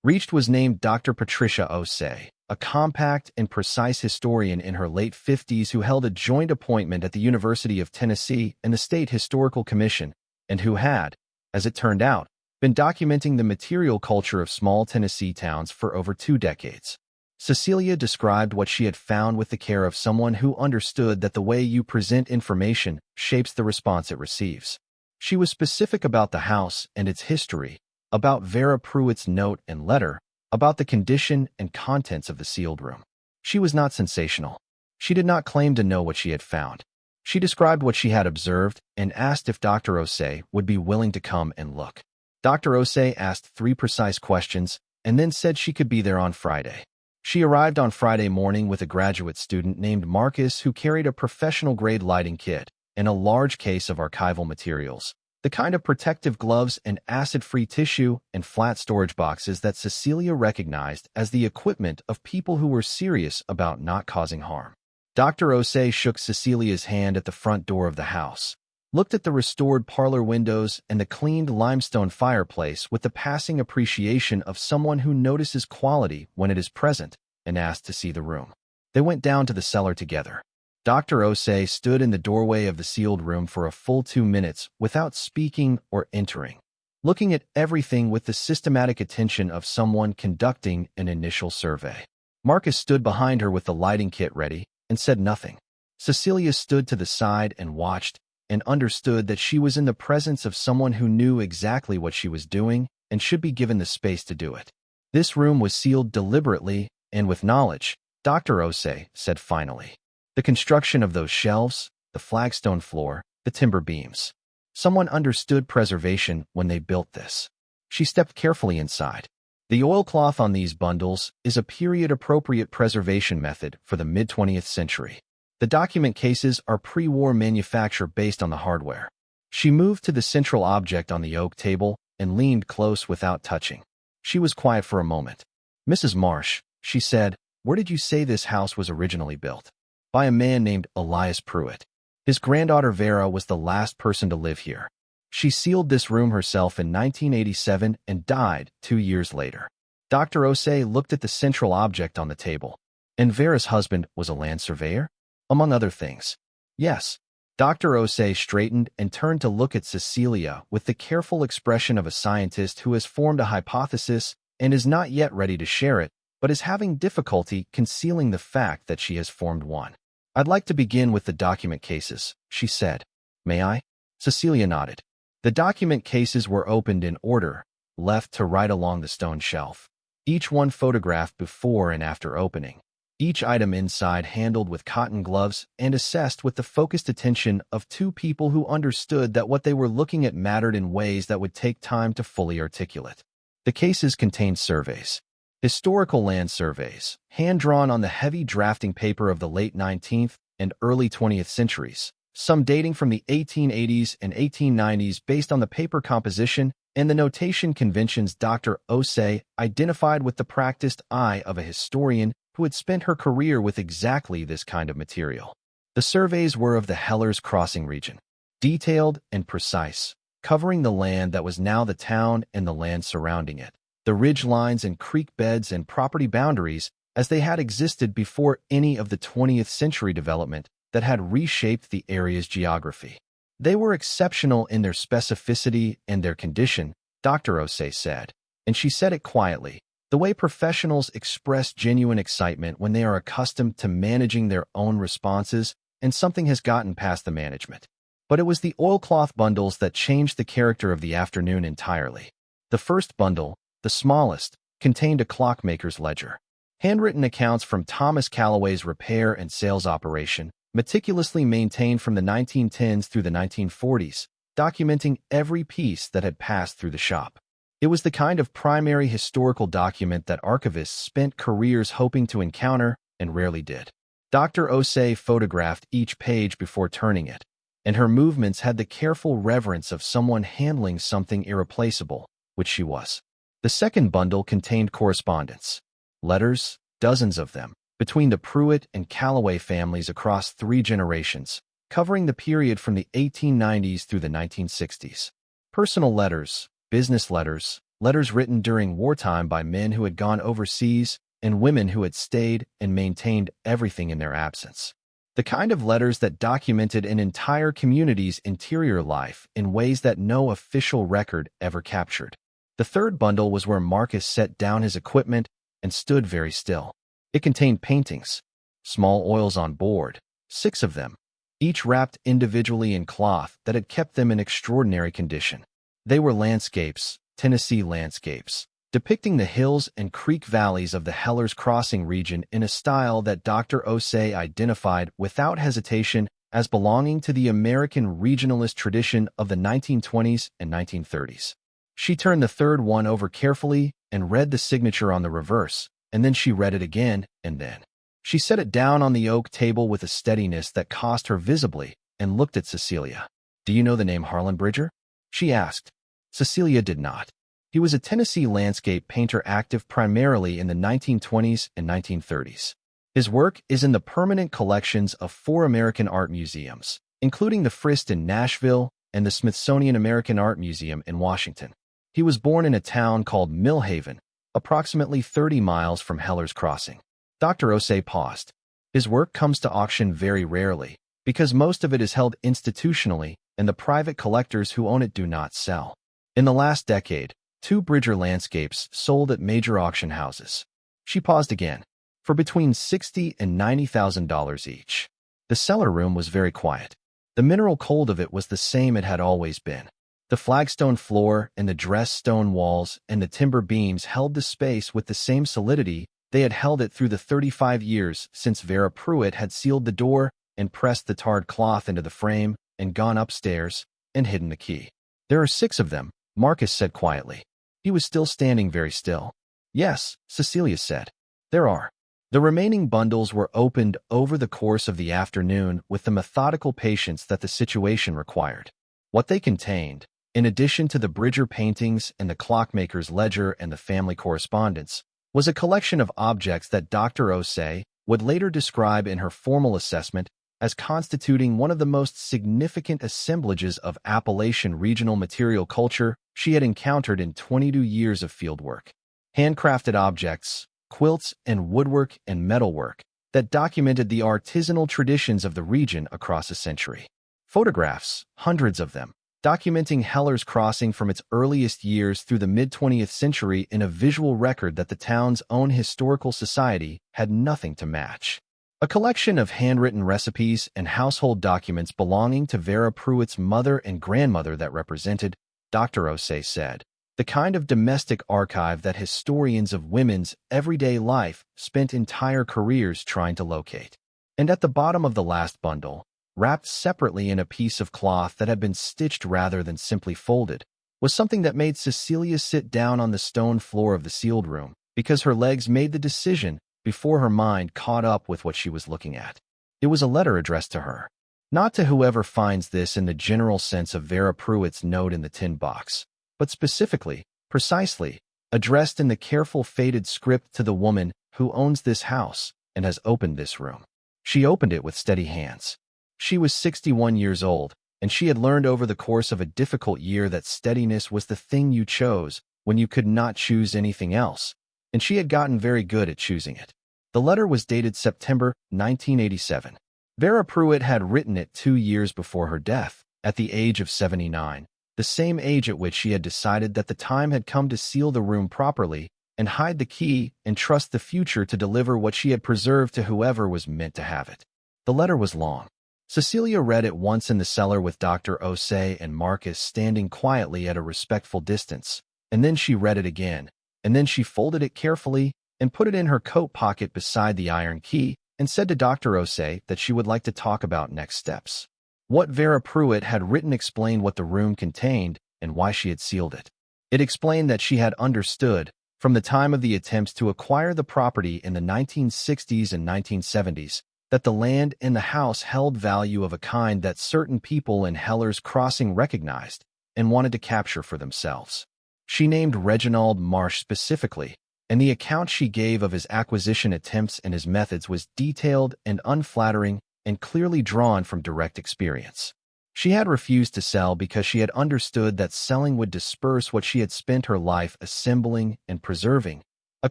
reached was named Dr. Patricia Osei, a compact and precise historian in her late 50s who held a joint appointment at the University of Tennessee and the State Historical Commission, and who had, as it turned out, been documenting the material culture of small Tennessee towns for over 2 decades. Cecelia described what she had found with the care of someone who understood that the way you present information shapes the response it receives. She was specific about the house and its history, about Vera Pruitt's note and letter, about the condition and contents of the sealed room. She was not sensational. She did not claim to know what she had found. She described what she had observed and asked if Dr. Osei would be willing to come and look. Dr. Osei asked 3 precise questions and then said she could be there on Friday. She arrived on Friday morning with a graduate student named Marcus who carried a professional-grade lighting kit and a large case of archival materials, the kind of protective gloves and acid-free tissue and flat storage boxes that Cecelia recognized as the equipment of people who were serious about not causing harm. Dr. Osei shook Cecilia's hand at the front door of the house, looked at the restored parlor windows and the cleaned limestone fireplace with the passing appreciation of someone who notices quality when it is present, and asked to see the room. They went down to the cellar together. Dr. Osei stood in the doorway of the sealed room for a full 2 minutes without speaking or entering, looking at everything with the systematic attention of someone conducting an initial survey. Marcus stood behind her with the lighting kit ready and said nothing. Cecelia stood to the side and watched, and understood that she was in the presence of someone who knew exactly what she was doing and should be given the space to do it. This room was sealed deliberately and with knowledge, Dr. Osei said finally. The construction of those shelves, the flagstone floor, the timber beams. Someone understood preservation when they built this. She stepped carefully inside. The oilcloth on these bundles is a period-appropriate preservation method for the mid-20th century. The document cases are pre-war manufacture based on the hardware. She moved to the central object on the oak table and leaned close without touching. She was quiet for a moment. "Mrs. Marsh," she said, "where did you say this house was originally built?" "By a man named Elias Pruitt. His granddaughter Vera was the last person to live here. She sealed this room herself in 1987 and died 2 years later." Dr. Osei looked at the central object on the table. "And Vera's husband was a land surveyor?" "Among other things. Yes." Dr. Osei straightened and turned to look at Cecelia with the careful expression of a scientist who has formed a hypothesis and is not yet ready to share it, but is having difficulty concealing the fact that she has formed one. "I'd like to begin with the document cases," she said. "May I?" Cecelia nodded. The document cases were opened in order, left to right along the stone shelf. Each one photographed before and after opening. Each item inside handled with cotton gloves and assessed with the focused attention of 2 people who understood that what they were looking at mattered in ways that would take time to fully articulate. The cases contained surveys. Historical land surveys, hand-drawn on the heavy drafting paper of the late 19th and early 20th centuries, some dating from the 1880s and 1890s based on the paper composition and the notation conventions Dr. Osei identified with the practiced eye of a historian who had spent her career with exactly this kind of material. The surveys were of the Heller's Crossing region, detailed and precise, covering the land that was now the town and the land surrounding it, the ridge lines and creek beds and property boundaries as they had existed before any of the 20th century development that had reshaped the area's geography. They were exceptional in their specificity and their condition, Dr. Osei said, and she said it quietly, the way professionals express genuine excitement when they are accustomed to managing their own responses and something has gotten past the management. But it was the oilcloth bundles that changed the character of the afternoon entirely. The first bundle, the smallest, contained a clockmaker's ledger. Handwritten accounts from Thomas Callaway's repair and sales operation, meticulously maintained from the 1910s through the 1940s, documenting every piece that had passed through the shop. It was the kind of primary historical document that archivists spent careers hoping to encounter and rarely did. Dr. Osei photographed each page before turning it, and her movements had the careful reverence of someone handling something irreplaceable, which she was. The second bundle contained correspondence. Letters, dozens of them, between the Pruitt and Calloway families across 3 generations, covering the period from the 1890s through the 1960s. Personal letters, business letters, letters written during wartime by men who had gone overseas, and women who had stayed and maintained everything in their absence. The kind of letters that documented an entire community's interior life in ways that no official record ever captured. The third bundle was where Marcus set down his equipment and stood very still. It contained paintings, small oils on board, 6 of them, each wrapped individually in cloth that had kept them in extraordinary condition. They were landscapes, Tennessee landscapes, depicting the hills and creek valleys of the Heller's Crossing region in a style that Dr. Osei identified without hesitation as belonging to the American regionalist tradition of the 1920s and 1930s. She turned the third one over carefully and read the signature on the reverse, and then she read it again, and then she set it down on the oak table with a steadiness that cost her visibly and looked at Cecelia. "Do you know the name Harlan Bridger?" she asked. Cecelia did not. He was a Tennessee landscape painter active primarily in the 1920s and 1930s. His work is in the permanent collections of 4 American art museums, including the Frist in Nashville and the Smithsonian American Art Museum in Washington. He was born in a town called Millhaven, approximately 30 miles from Heller's Crossing. Dr. Osei paused. His work comes to auction very rarely, because most of it is held institutionally and the private collectors who own it do not sell. In the last decade, 2 Bridger landscapes sold at major auction houses. She paused again, for between $60,000 and $90,000 each. The cellar room was very quiet. The mineral cold of it was the same it had always been. The flagstone floor and the dressed stone walls and the timber beams held the space with the same solidity they had held it through the 35 years since Vera Pruitt had sealed the door and pressed the tarred cloth into the frame and gone upstairs and hidden the key. "There are 6 of them," Marcus said quietly. He was still standing very still. "Yes," Cecelia said. "There are." The remaining bundles were opened over the course of the afternoon with the methodical patience that the situation required. What they contained, in addition to the Bridger paintings and the clockmaker's ledger and the family correspondence, was a collection of objects that Dr. Osei would later describe in her formal assessment as constituting one of the most significant assemblages of Appalachian regional material culture she had encountered in 22 years of fieldwork. Handcrafted objects, quilts and woodwork and metalwork that documented the artisanal traditions of the region across a century. Photographs, hundreds of them, documenting Heller's Crossing from its earliest years through the mid-20th century in a visual record that the town's own historical society had nothing to match. A collection of handwritten recipes and household documents belonging to Vera Pruitt's mother and grandmother that represented, Dr. Osei said, the kind of domestic archive that historians of women's everyday life spent entire careers trying to locate. And at the bottom of the last bundle, wrapped separately in a piece of cloth that had been stitched rather than simply folded, was something that made Cecelia sit down on the stone floor of the sealed room, because her legs made the decision before her mind caught up with what she was looking at. It was a letter addressed to her, not to whoever finds this in the general sense of Vera Pruitt's note in the tin box, but specifically, precisely, addressed in the careful faded script to the woman who owns this house and has opened this room. She opened it with steady hands. She was 61 years old, and she had learned over the course of a difficult year that steadiness was the thing you chose when you could not choose anything else, and she had gotten very good at choosing it. The letter was dated September 1987. Vera Pruitt had written it 2 years before her death, at the age of 79, the same age at which she had decided that the time had come to seal the room properly and hide the key and trust the future to deliver what she had preserved to whoever was meant to have it. The letter was long. Cecelia read it once in the cellar with Dr. Osei and Marcus standing quietly at a respectful distance, and then she read it again, and then she folded it carefully and put it in her coat pocket beside the iron key and said to Dr. Osei that she would like to talk about next steps. What Vera Pruitt had written explained what the room contained and why she had sealed it. It explained that she had understood, from the time of the attempts to acquire the property in the 1960s and 1970s, that the land and the house held value of a kind that certain people in Heller's Crossing recognized and wanted to capture for themselves. She named Reginald Marsh specifically, and the account she gave of his acquisition attempts and his methods was detailed and unflattering and clearly drawn from direct experience. She had refused to sell because she had understood that selling would disperse what she had spent her life assembling and preserving, a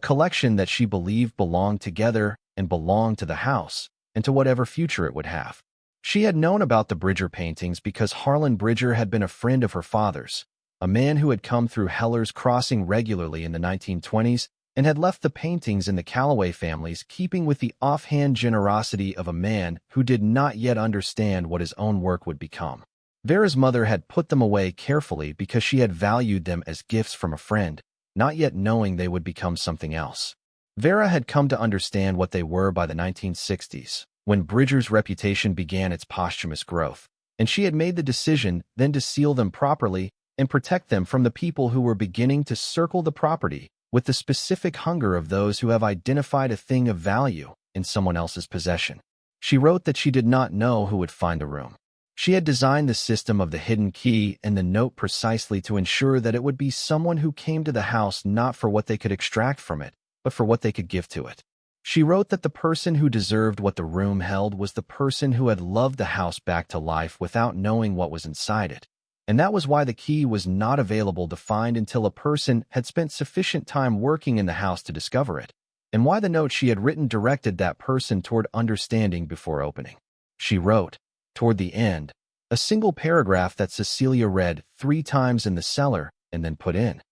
collection that she believed belonged together and belonged to the house and to whatever future it would have. She had known about the Bridger paintings because Harlan Bridger had been a friend of her father's, a man who had come through Heller's Crossing regularly in the 1920s and had left the paintings in the Calloway family's keeping with the offhand generosity of a man who did not yet understand what his own work would become. Vera's mother had put them away carefully because she had valued them as gifts from a friend, not yet knowing they would become something else. Vera had come to understand what they were by the 1960s, when Bridger's reputation began its posthumous growth, and she had made the decision then to seal them properly and protect them from the people who were beginning to circle the property with the specific hunger of those who have identified a thing of value in someone else's possession. She wrote that she did not know who would find the room. She had designed the system of the hidden key and the note precisely to ensure that it would be someone who came to the house not for what they could extract from it, but for what they could give to it. She wrote that the person who deserved what the room held was the person who had loved the house back to life without knowing what was inside it. And that was why the key was not available to find until a person had spent sufficient time working in the house to discover it, and why the note she had written directed that person toward understanding before opening. She wrote, toward the end, a single paragraph that Cecelia read 3 times in the cellar and then put in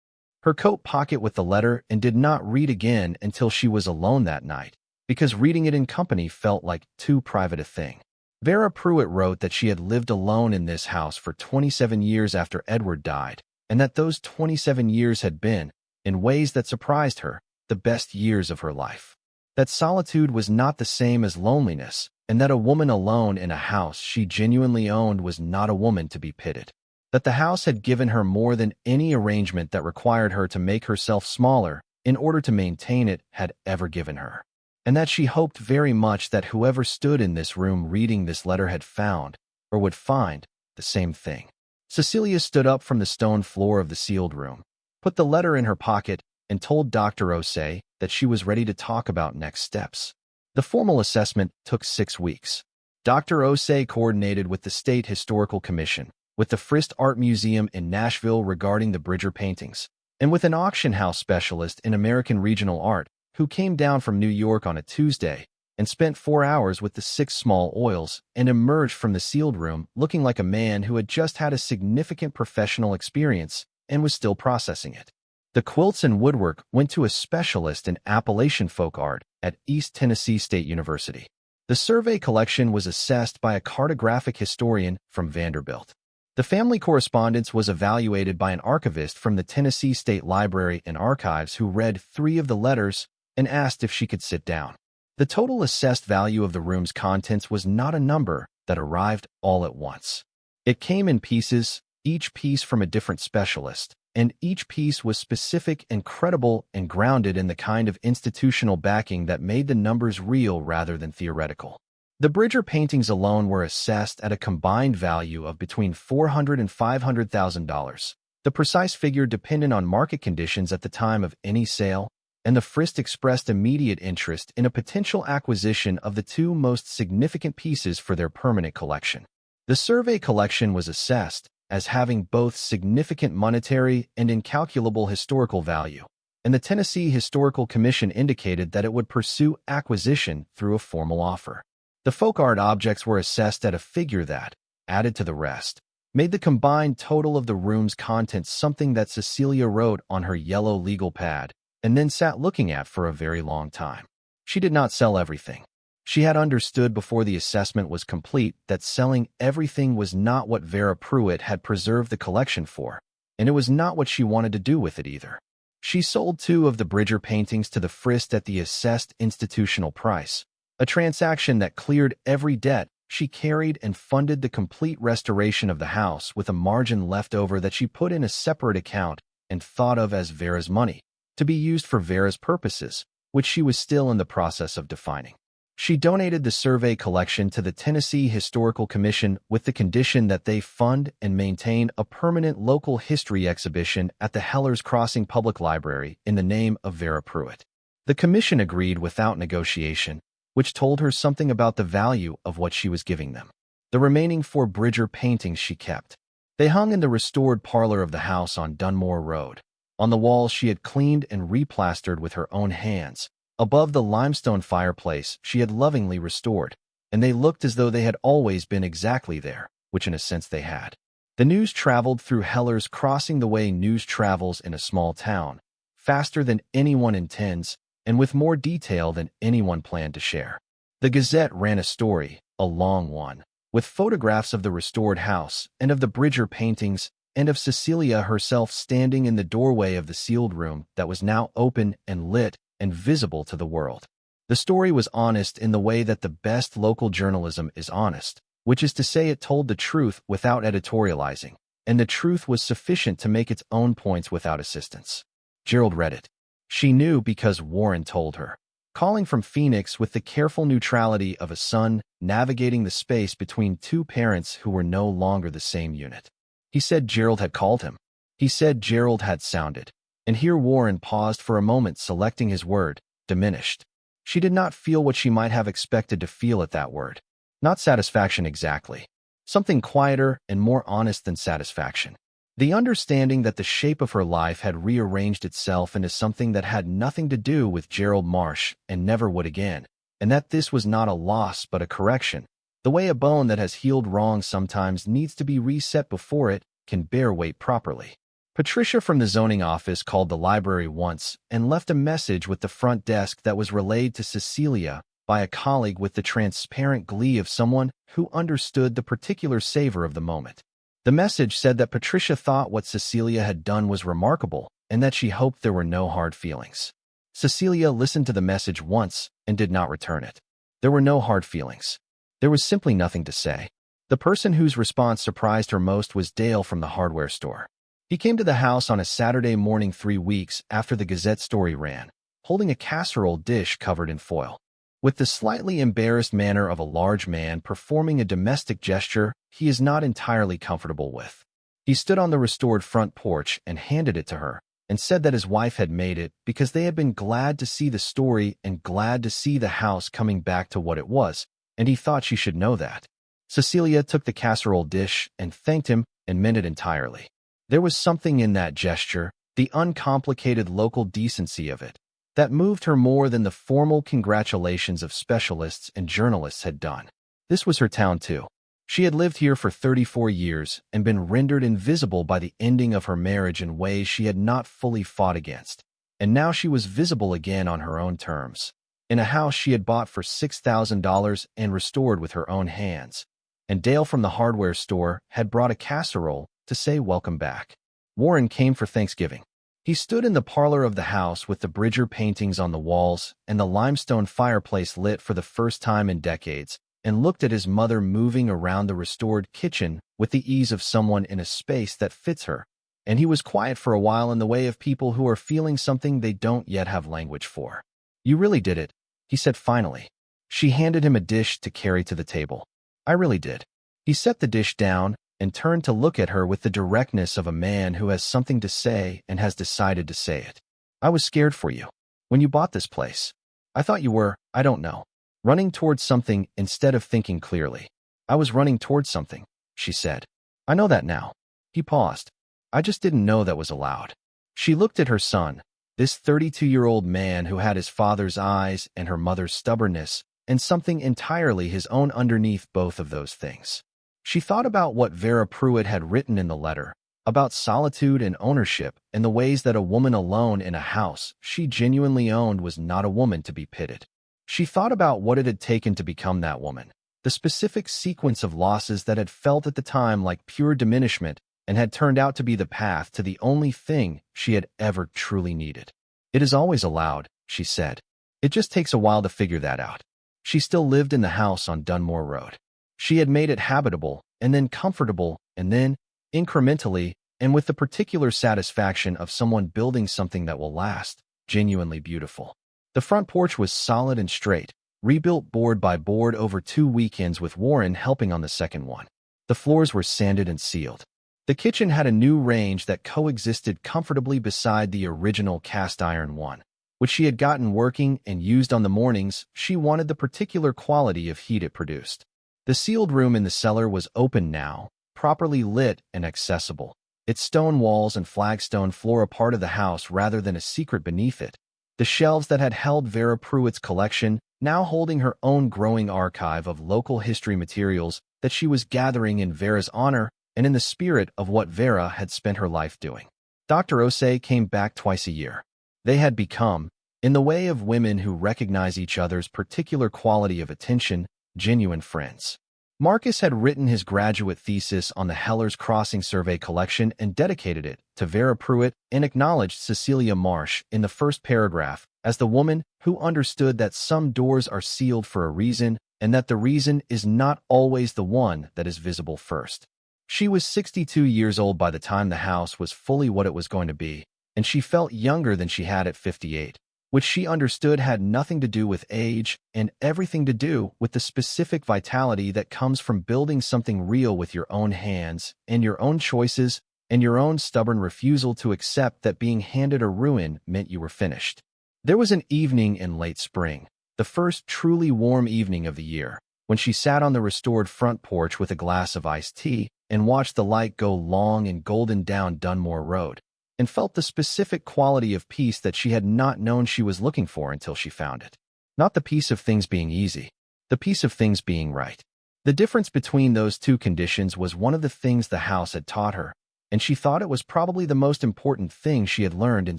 her coat pocket with the letter and did not read again until she was alone that night, because reading it in company felt like too private a thing. Vera Pruitt wrote that she had lived alone in this house for 27 years after Edward died, and that those 27 years had been, in ways that surprised her, the best years of her life. That solitude was not the same as loneliness, and that a woman alone in a house she genuinely owned was not a woman to be pitied. That the house had given her more than any arrangement that required her to make herself smaller in order to maintain it had ever given her. And that she hoped very much that whoever stood in this room reading this letter had found, or would find, the same thing. Cecelia stood up from the stone floor of the sealed room, put the letter in her pocket, and told Dr. Osei that she was ready to talk about next steps. The formal assessment took 6 weeks. Dr. Osei coordinated with the State Historical Commission, with the Frist Art Museum in Nashville regarding the Bridger paintings, and with an auction house specialist in American regional art who came down from New York on a Tuesday and spent 4 hours with the 6 small oils and emerged from the sealed room looking like a man who had just had a significant professional experience and was still processing it. The quilts and woodwork went to a specialist in Appalachian folk art at East Tennessee State University. The survey collection was assessed by a cartographic historian from Vanderbilt. The family correspondence was evaluated by an archivist from the Tennessee State Library and Archives who read 3 of the letters and asked if she could sit down. The total assessed value of the room's contents was not a number that arrived all at once. It came in pieces, each piece from a different specialist, and each piece was specific and credible and grounded in the kind of institutional backing that made the numbers real rather than theoretical. The Bridger paintings alone were assessed at a combined value of between $400,000 and $500,000, the precise figure dependent on market conditions at the time of any sale, and the Frist expressed immediate interest in a potential acquisition of the 2 most significant pieces for their permanent collection. The survey collection was assessed as having both significant monetary and incalculable historical value, and the Tennessee Historical Commission indicated that it would pursue acquisition through a formal offer. The folk art objects were assessed at a figure that, added to the rest, made the combined total of the room's contents something that Cecelia wrote on her yellow legal pad and then sat looking at for a very long time. She did not sell everything. She had understood before the assessment was complete that selling everything was not what Vera Pruitt had preserved the collection for, and it was not what she wanted to do with it either. She sold 2 of the Bridger paintings to the Frist at the assessed institutional price, a transaction that cleared every debt she carried and funded the complete restoration of the house with a margin left over that she put in a separate account and thought of as Vera's money, to be used for Vera's purposes, which she was still in the process of defining. She donated the survey collection to the Tennessee Historical Commission with the condition that they fund and maintain a permanent local history exhibition at the Hellers Crossing Public Library in the name of Vera Pruitt. The commission agreed without negotiation, which told her something about the value of what she was giving them. The remaining 4 Bridger paintings she kept. They hung in the restored parlor of the house on Dunmore Road. On the walls she had cleaned and replastered with her own hands. Above the limestone fireplace she had lovingly restored, and they looked as though they had always been exactly there, which in a sense they had. The news traveled through Hellers Crossing the way news travels in a small town, faster than anyone intends, and with more detail than anyone planned to share. The Gazette ran a story, a long one, with photographs of the restored house and of the Bridger paintings and of Cecelia herself standing in the doorway of the sealed room that was now open and lit and visible to the world. The story was honest in the way that the best local journalism is honest, which is to say it told the truth without editorializing, and the truth was sufficient to make its own points without assistance. Gerald read it. She knew because Warren told her, calling from Phoenix with the careful neutrality of a son navigating the space between 2 parents who were no longer the same unit. He said Gerald had called him. He said Gerald had sounded. And here Warren paused for a moment, selecting his word, diminished. She did not feel what she might have expected to feel at that word. Not satisfaction exactly. Something quieter and more honest than satisfaction. The understanding that the shape of her life had rearranged itself into something that had nothing to do with Gerald Marsh and never would again, and that this was not a loss but a correction. The way a bone that has healed wrong sometimes needs to be reset before it can bear weight properly. Patricia from the zoning office called the library once and left a message with the front desk that was relayed to Cecelia by a colleague with the transparent glee of someone who understood the particular savor of the moment. The message said that Patricia thought what Cecelia had done was remarkable and that she hoped there were no hard feelings. Cecelia listened to the message once and did not return it. There were no hard feelings. There was simply nothing to say. The person whose response surprised her most was Dale from the hardware store. He came to the house on a Saturday morning 3 weeks after the Gazette story ran, holding a casserole dish covered in foil. With the slightly embarrassed manner of a large man performing a domestic gesture he is not entirely comfortable with. He stood on the restored front porch and handed it to her, and said that his wife had made it because they had been glad to see the story and glad to see the house coming back to what it was, and he thought she should know that. Cecelia took the casserole dish and thanked him and meant it entirely. There was something in that gesture, the uncomplicated local decency of it, that moved her more than the formal congratulations of specialists and journalists had done. This was her town too. She had lived here for 34 years and been rendered invisible by the ending of her marriage in ways she had not fully fought against. And now she was visible again on her own terms, in a house she had bought for $6,000 and restored with her own hands. And Dale from the hardware store had brought a casserole to say welcome back. Warren came for Thanksgiving. He stood in the parlor of the house with the Bridger paintings on the walls and the limestone fireplace lit for the first time in decades, and looked at his mother moving around the restored kitchen with the ease of someone in a space that fits her. And he was quiet for a while in the way of people who are feeling something they don't yet have language for. "You really did it," he said finally. She handed him a dish to carry to the table. "I really did." He set the dish down and turned to look at her with the directness of a man who has something to say and has decided to say it. "I was scared for you. When you bought this place. I thought you were, I don't know, running towards something instead of thinking clearly." "I was running towards something," she said. "I know that now." He paused. "I just didn't know that was allowed." She looked at her son, this 32-year-old man who had his father's eyes and her mother's stubbornness, and something entirely his own underneath both of those things. She thought about what Vera Pruitt had written in the letter, about solitude and ownership and the ways that a woman alone in a house she genuinely owned was not a woman to be pitied. She thought about what it had taken to become that woman, the specific sequence of losses that had felt at the time like pure diminishment and had turned out to be the path to the only thing she had ever truly needed. "It is always allowed," she said. "It just takes a while to figure that out." She still lived in the house on Dunmore Road. She had made it habitable, and then comfortable, and then, incrementally, and with the particular satisfaction of someone building something that will last, genuinely beautiful. The front porch was solid and straight, rebuilt board by board over 2 weekends with Warren helping on the second one. The floors were sanded and sealed. The kitchen had a new range that coexisted comfortably beside the original cast-iron one, which she had gotten working and used on the mornings she wanted the particular quality of heat it produced. The sealed room in the cellar was open now, properly lit and accessible, its stone walls and flagstone floor a part of the house rather than a secret beneath it. The shelves that had held Vera Pruitt's collection, now holding her own growing archive of local history materials that she was gathering in Vera's honor and in the spirit of what Vera had spent her life doing. Dr. Osei came back twice a year. They had become, in the way of women who recognize each other's particular quality of attention, genuine friends. Marcus had written his graduate thesis on the Heller's Crossing survey collection and dedicated it to Vera Pruitt and acknowledged Cecelia Marsh in the first paragraph as the woman who understood that some doors are sealed for a reason and that the reason is not always the one that is visible first. She was 62 years old by the time the house was fully what it was going to be, and she felt younger than she had at 58, which she understood had nothing to do with age and everything to do with the specific vitality that comes from building something real with your own hands and your own choices and your own stubborn refusal to accept that being handed a ruin meant you were finished. There was an evening in late spring, the first truly warm evening of the year, when she sat on the restored front porch with a glass of iced tea and watched the light go long and golden down Dunmore Road, and felt the specific quality of peace that she had not known she was looking for until she found it. Not the peace of things being easy, the peace of things being right. The difference between those two conditions was one of the things the house had taught her, and she thought it was probably the most important thing she had learned in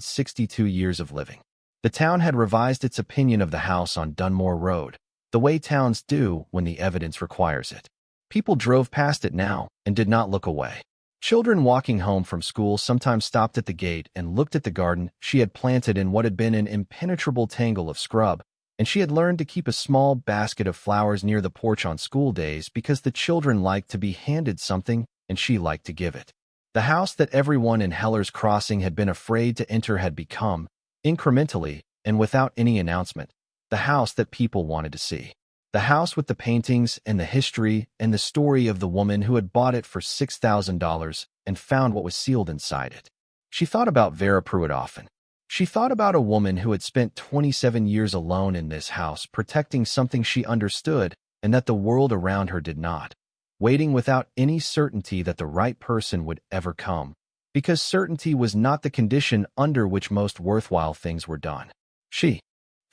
62 years of living. The town had revised its opinion of the house on Dunmore Road, the way towns do when the evidence requires it. People drove past it now and did not look away. Children walking home from school sometimes stopped at the gate and looked at the garden she had planted in what had been an impenetrable tangle of scrub, and she had learned to keep a small basket of flowers near the porch on school days because the children liked to be handed something and she liked to give it. The house that everyone in Heller's Crossing had been afraid to enter had become, incrementally and without any announcement, the house that people wanted to see. The house with the paintings and the history and the story of the woman who had bought it for $6,000 and found what was sealed inside it. She thought about Vera Pruitt often. She thought about a woman who had spent 27 years alone in this house protecting something she understood and that the world around her did not, waiting without any certainty that the right person would ever come, because certainty was not the condition under which most worthwhile things were done. She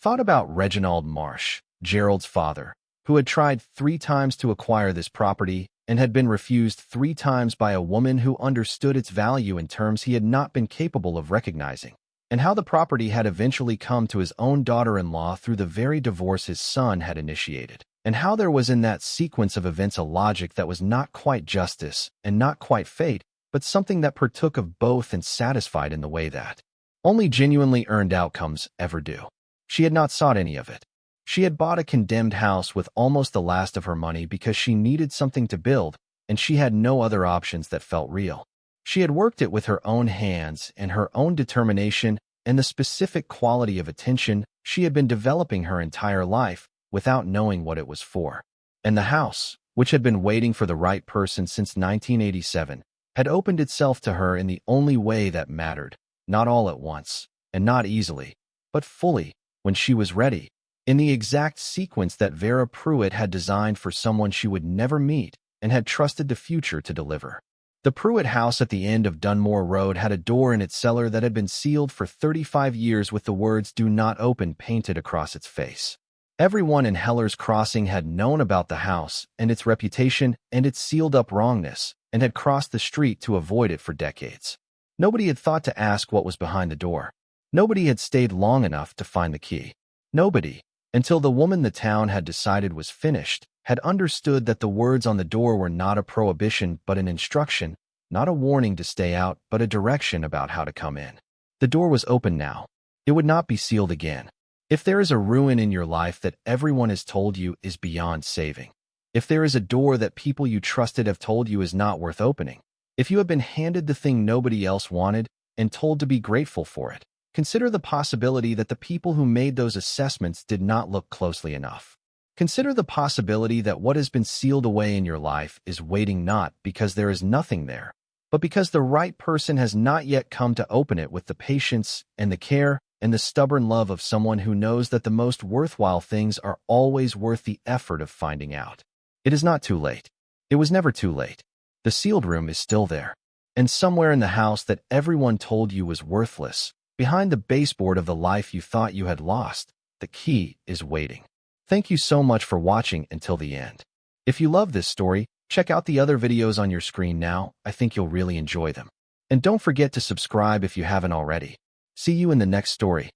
thought about Reginald Marsh, Gerald's father, who had tried 3 times to acquire this property and had been refused 3 times by a woman who understood its value in terms he had not been capable of recognizing, and how the property had eventually come to his own daughter-in-law through the very divorce his son had initiated, and how there was in that sequence of events a logic that was not quite justice and not quite fate, but something that partook of both and satisfied in the way that only genuinely earned outcomes ever do. She had not sought any of it. She had bought a condemned house with almost the last of her money because she needed something to build, and she had no other options that felt real. She had worked it with her own hands and her own determination and the specific quality of attention she had been developing her entire life without knowing what it was for. And the house, which had been waiting for the right person since 1987, had opened itself to her in the only way that mattered, not all at once, and not easily, but fully, when she was ready, in the exact sequence that Vera Pruitt had designed for someone she would never meet and had trusted the future to deliver. The Pruitt house at the end of Dunmore Road had a door in its cellar that had been sealed for 35 years with the words "Do Not Open" painted across its face. Everyone in Heller's Crossing had known about the house and its reputation and its sealed-up wrongness and had crossed the street to avoid it for decades. Nobody had thought to ask what was behind the door. Nobody had stayed long enough to find the key. Nobody, until the woman the town had decided was finished, had understood that the words on the door were not a prohibition but an instruction, not a warning to stay out but a direction about how to come in. The door was open now. It would not be sealed again. If there is a ruin in your life that everyone has told you is beyond saving, if there is a door that people you trusted have told you is not worth opening, if you have been handed the thing nobody else wanted and told to be grateful for it, Consider the possibility that the people who made those assessments did not look closely enough. Consider the possibility that what has been sealed away in your life is waiting not because there is nothing there, but because the right person has not yet come to open it with the patience and the care and the stubborn love of someone who knows that the most worthwhile things are always worth the effort of finding out. It is not too late. It was never too late. The sealed room is still there. And somewhere in the house that everyone told you was worthless, behind the baseboard of the life you thought you had lost, the key is waiting. Thank you so much for watching until the end. If you love this story, check out the other videos on your screen now. I think you'll really enjoy them. And don't forget to subscribe if you haven't already. See you in the next story.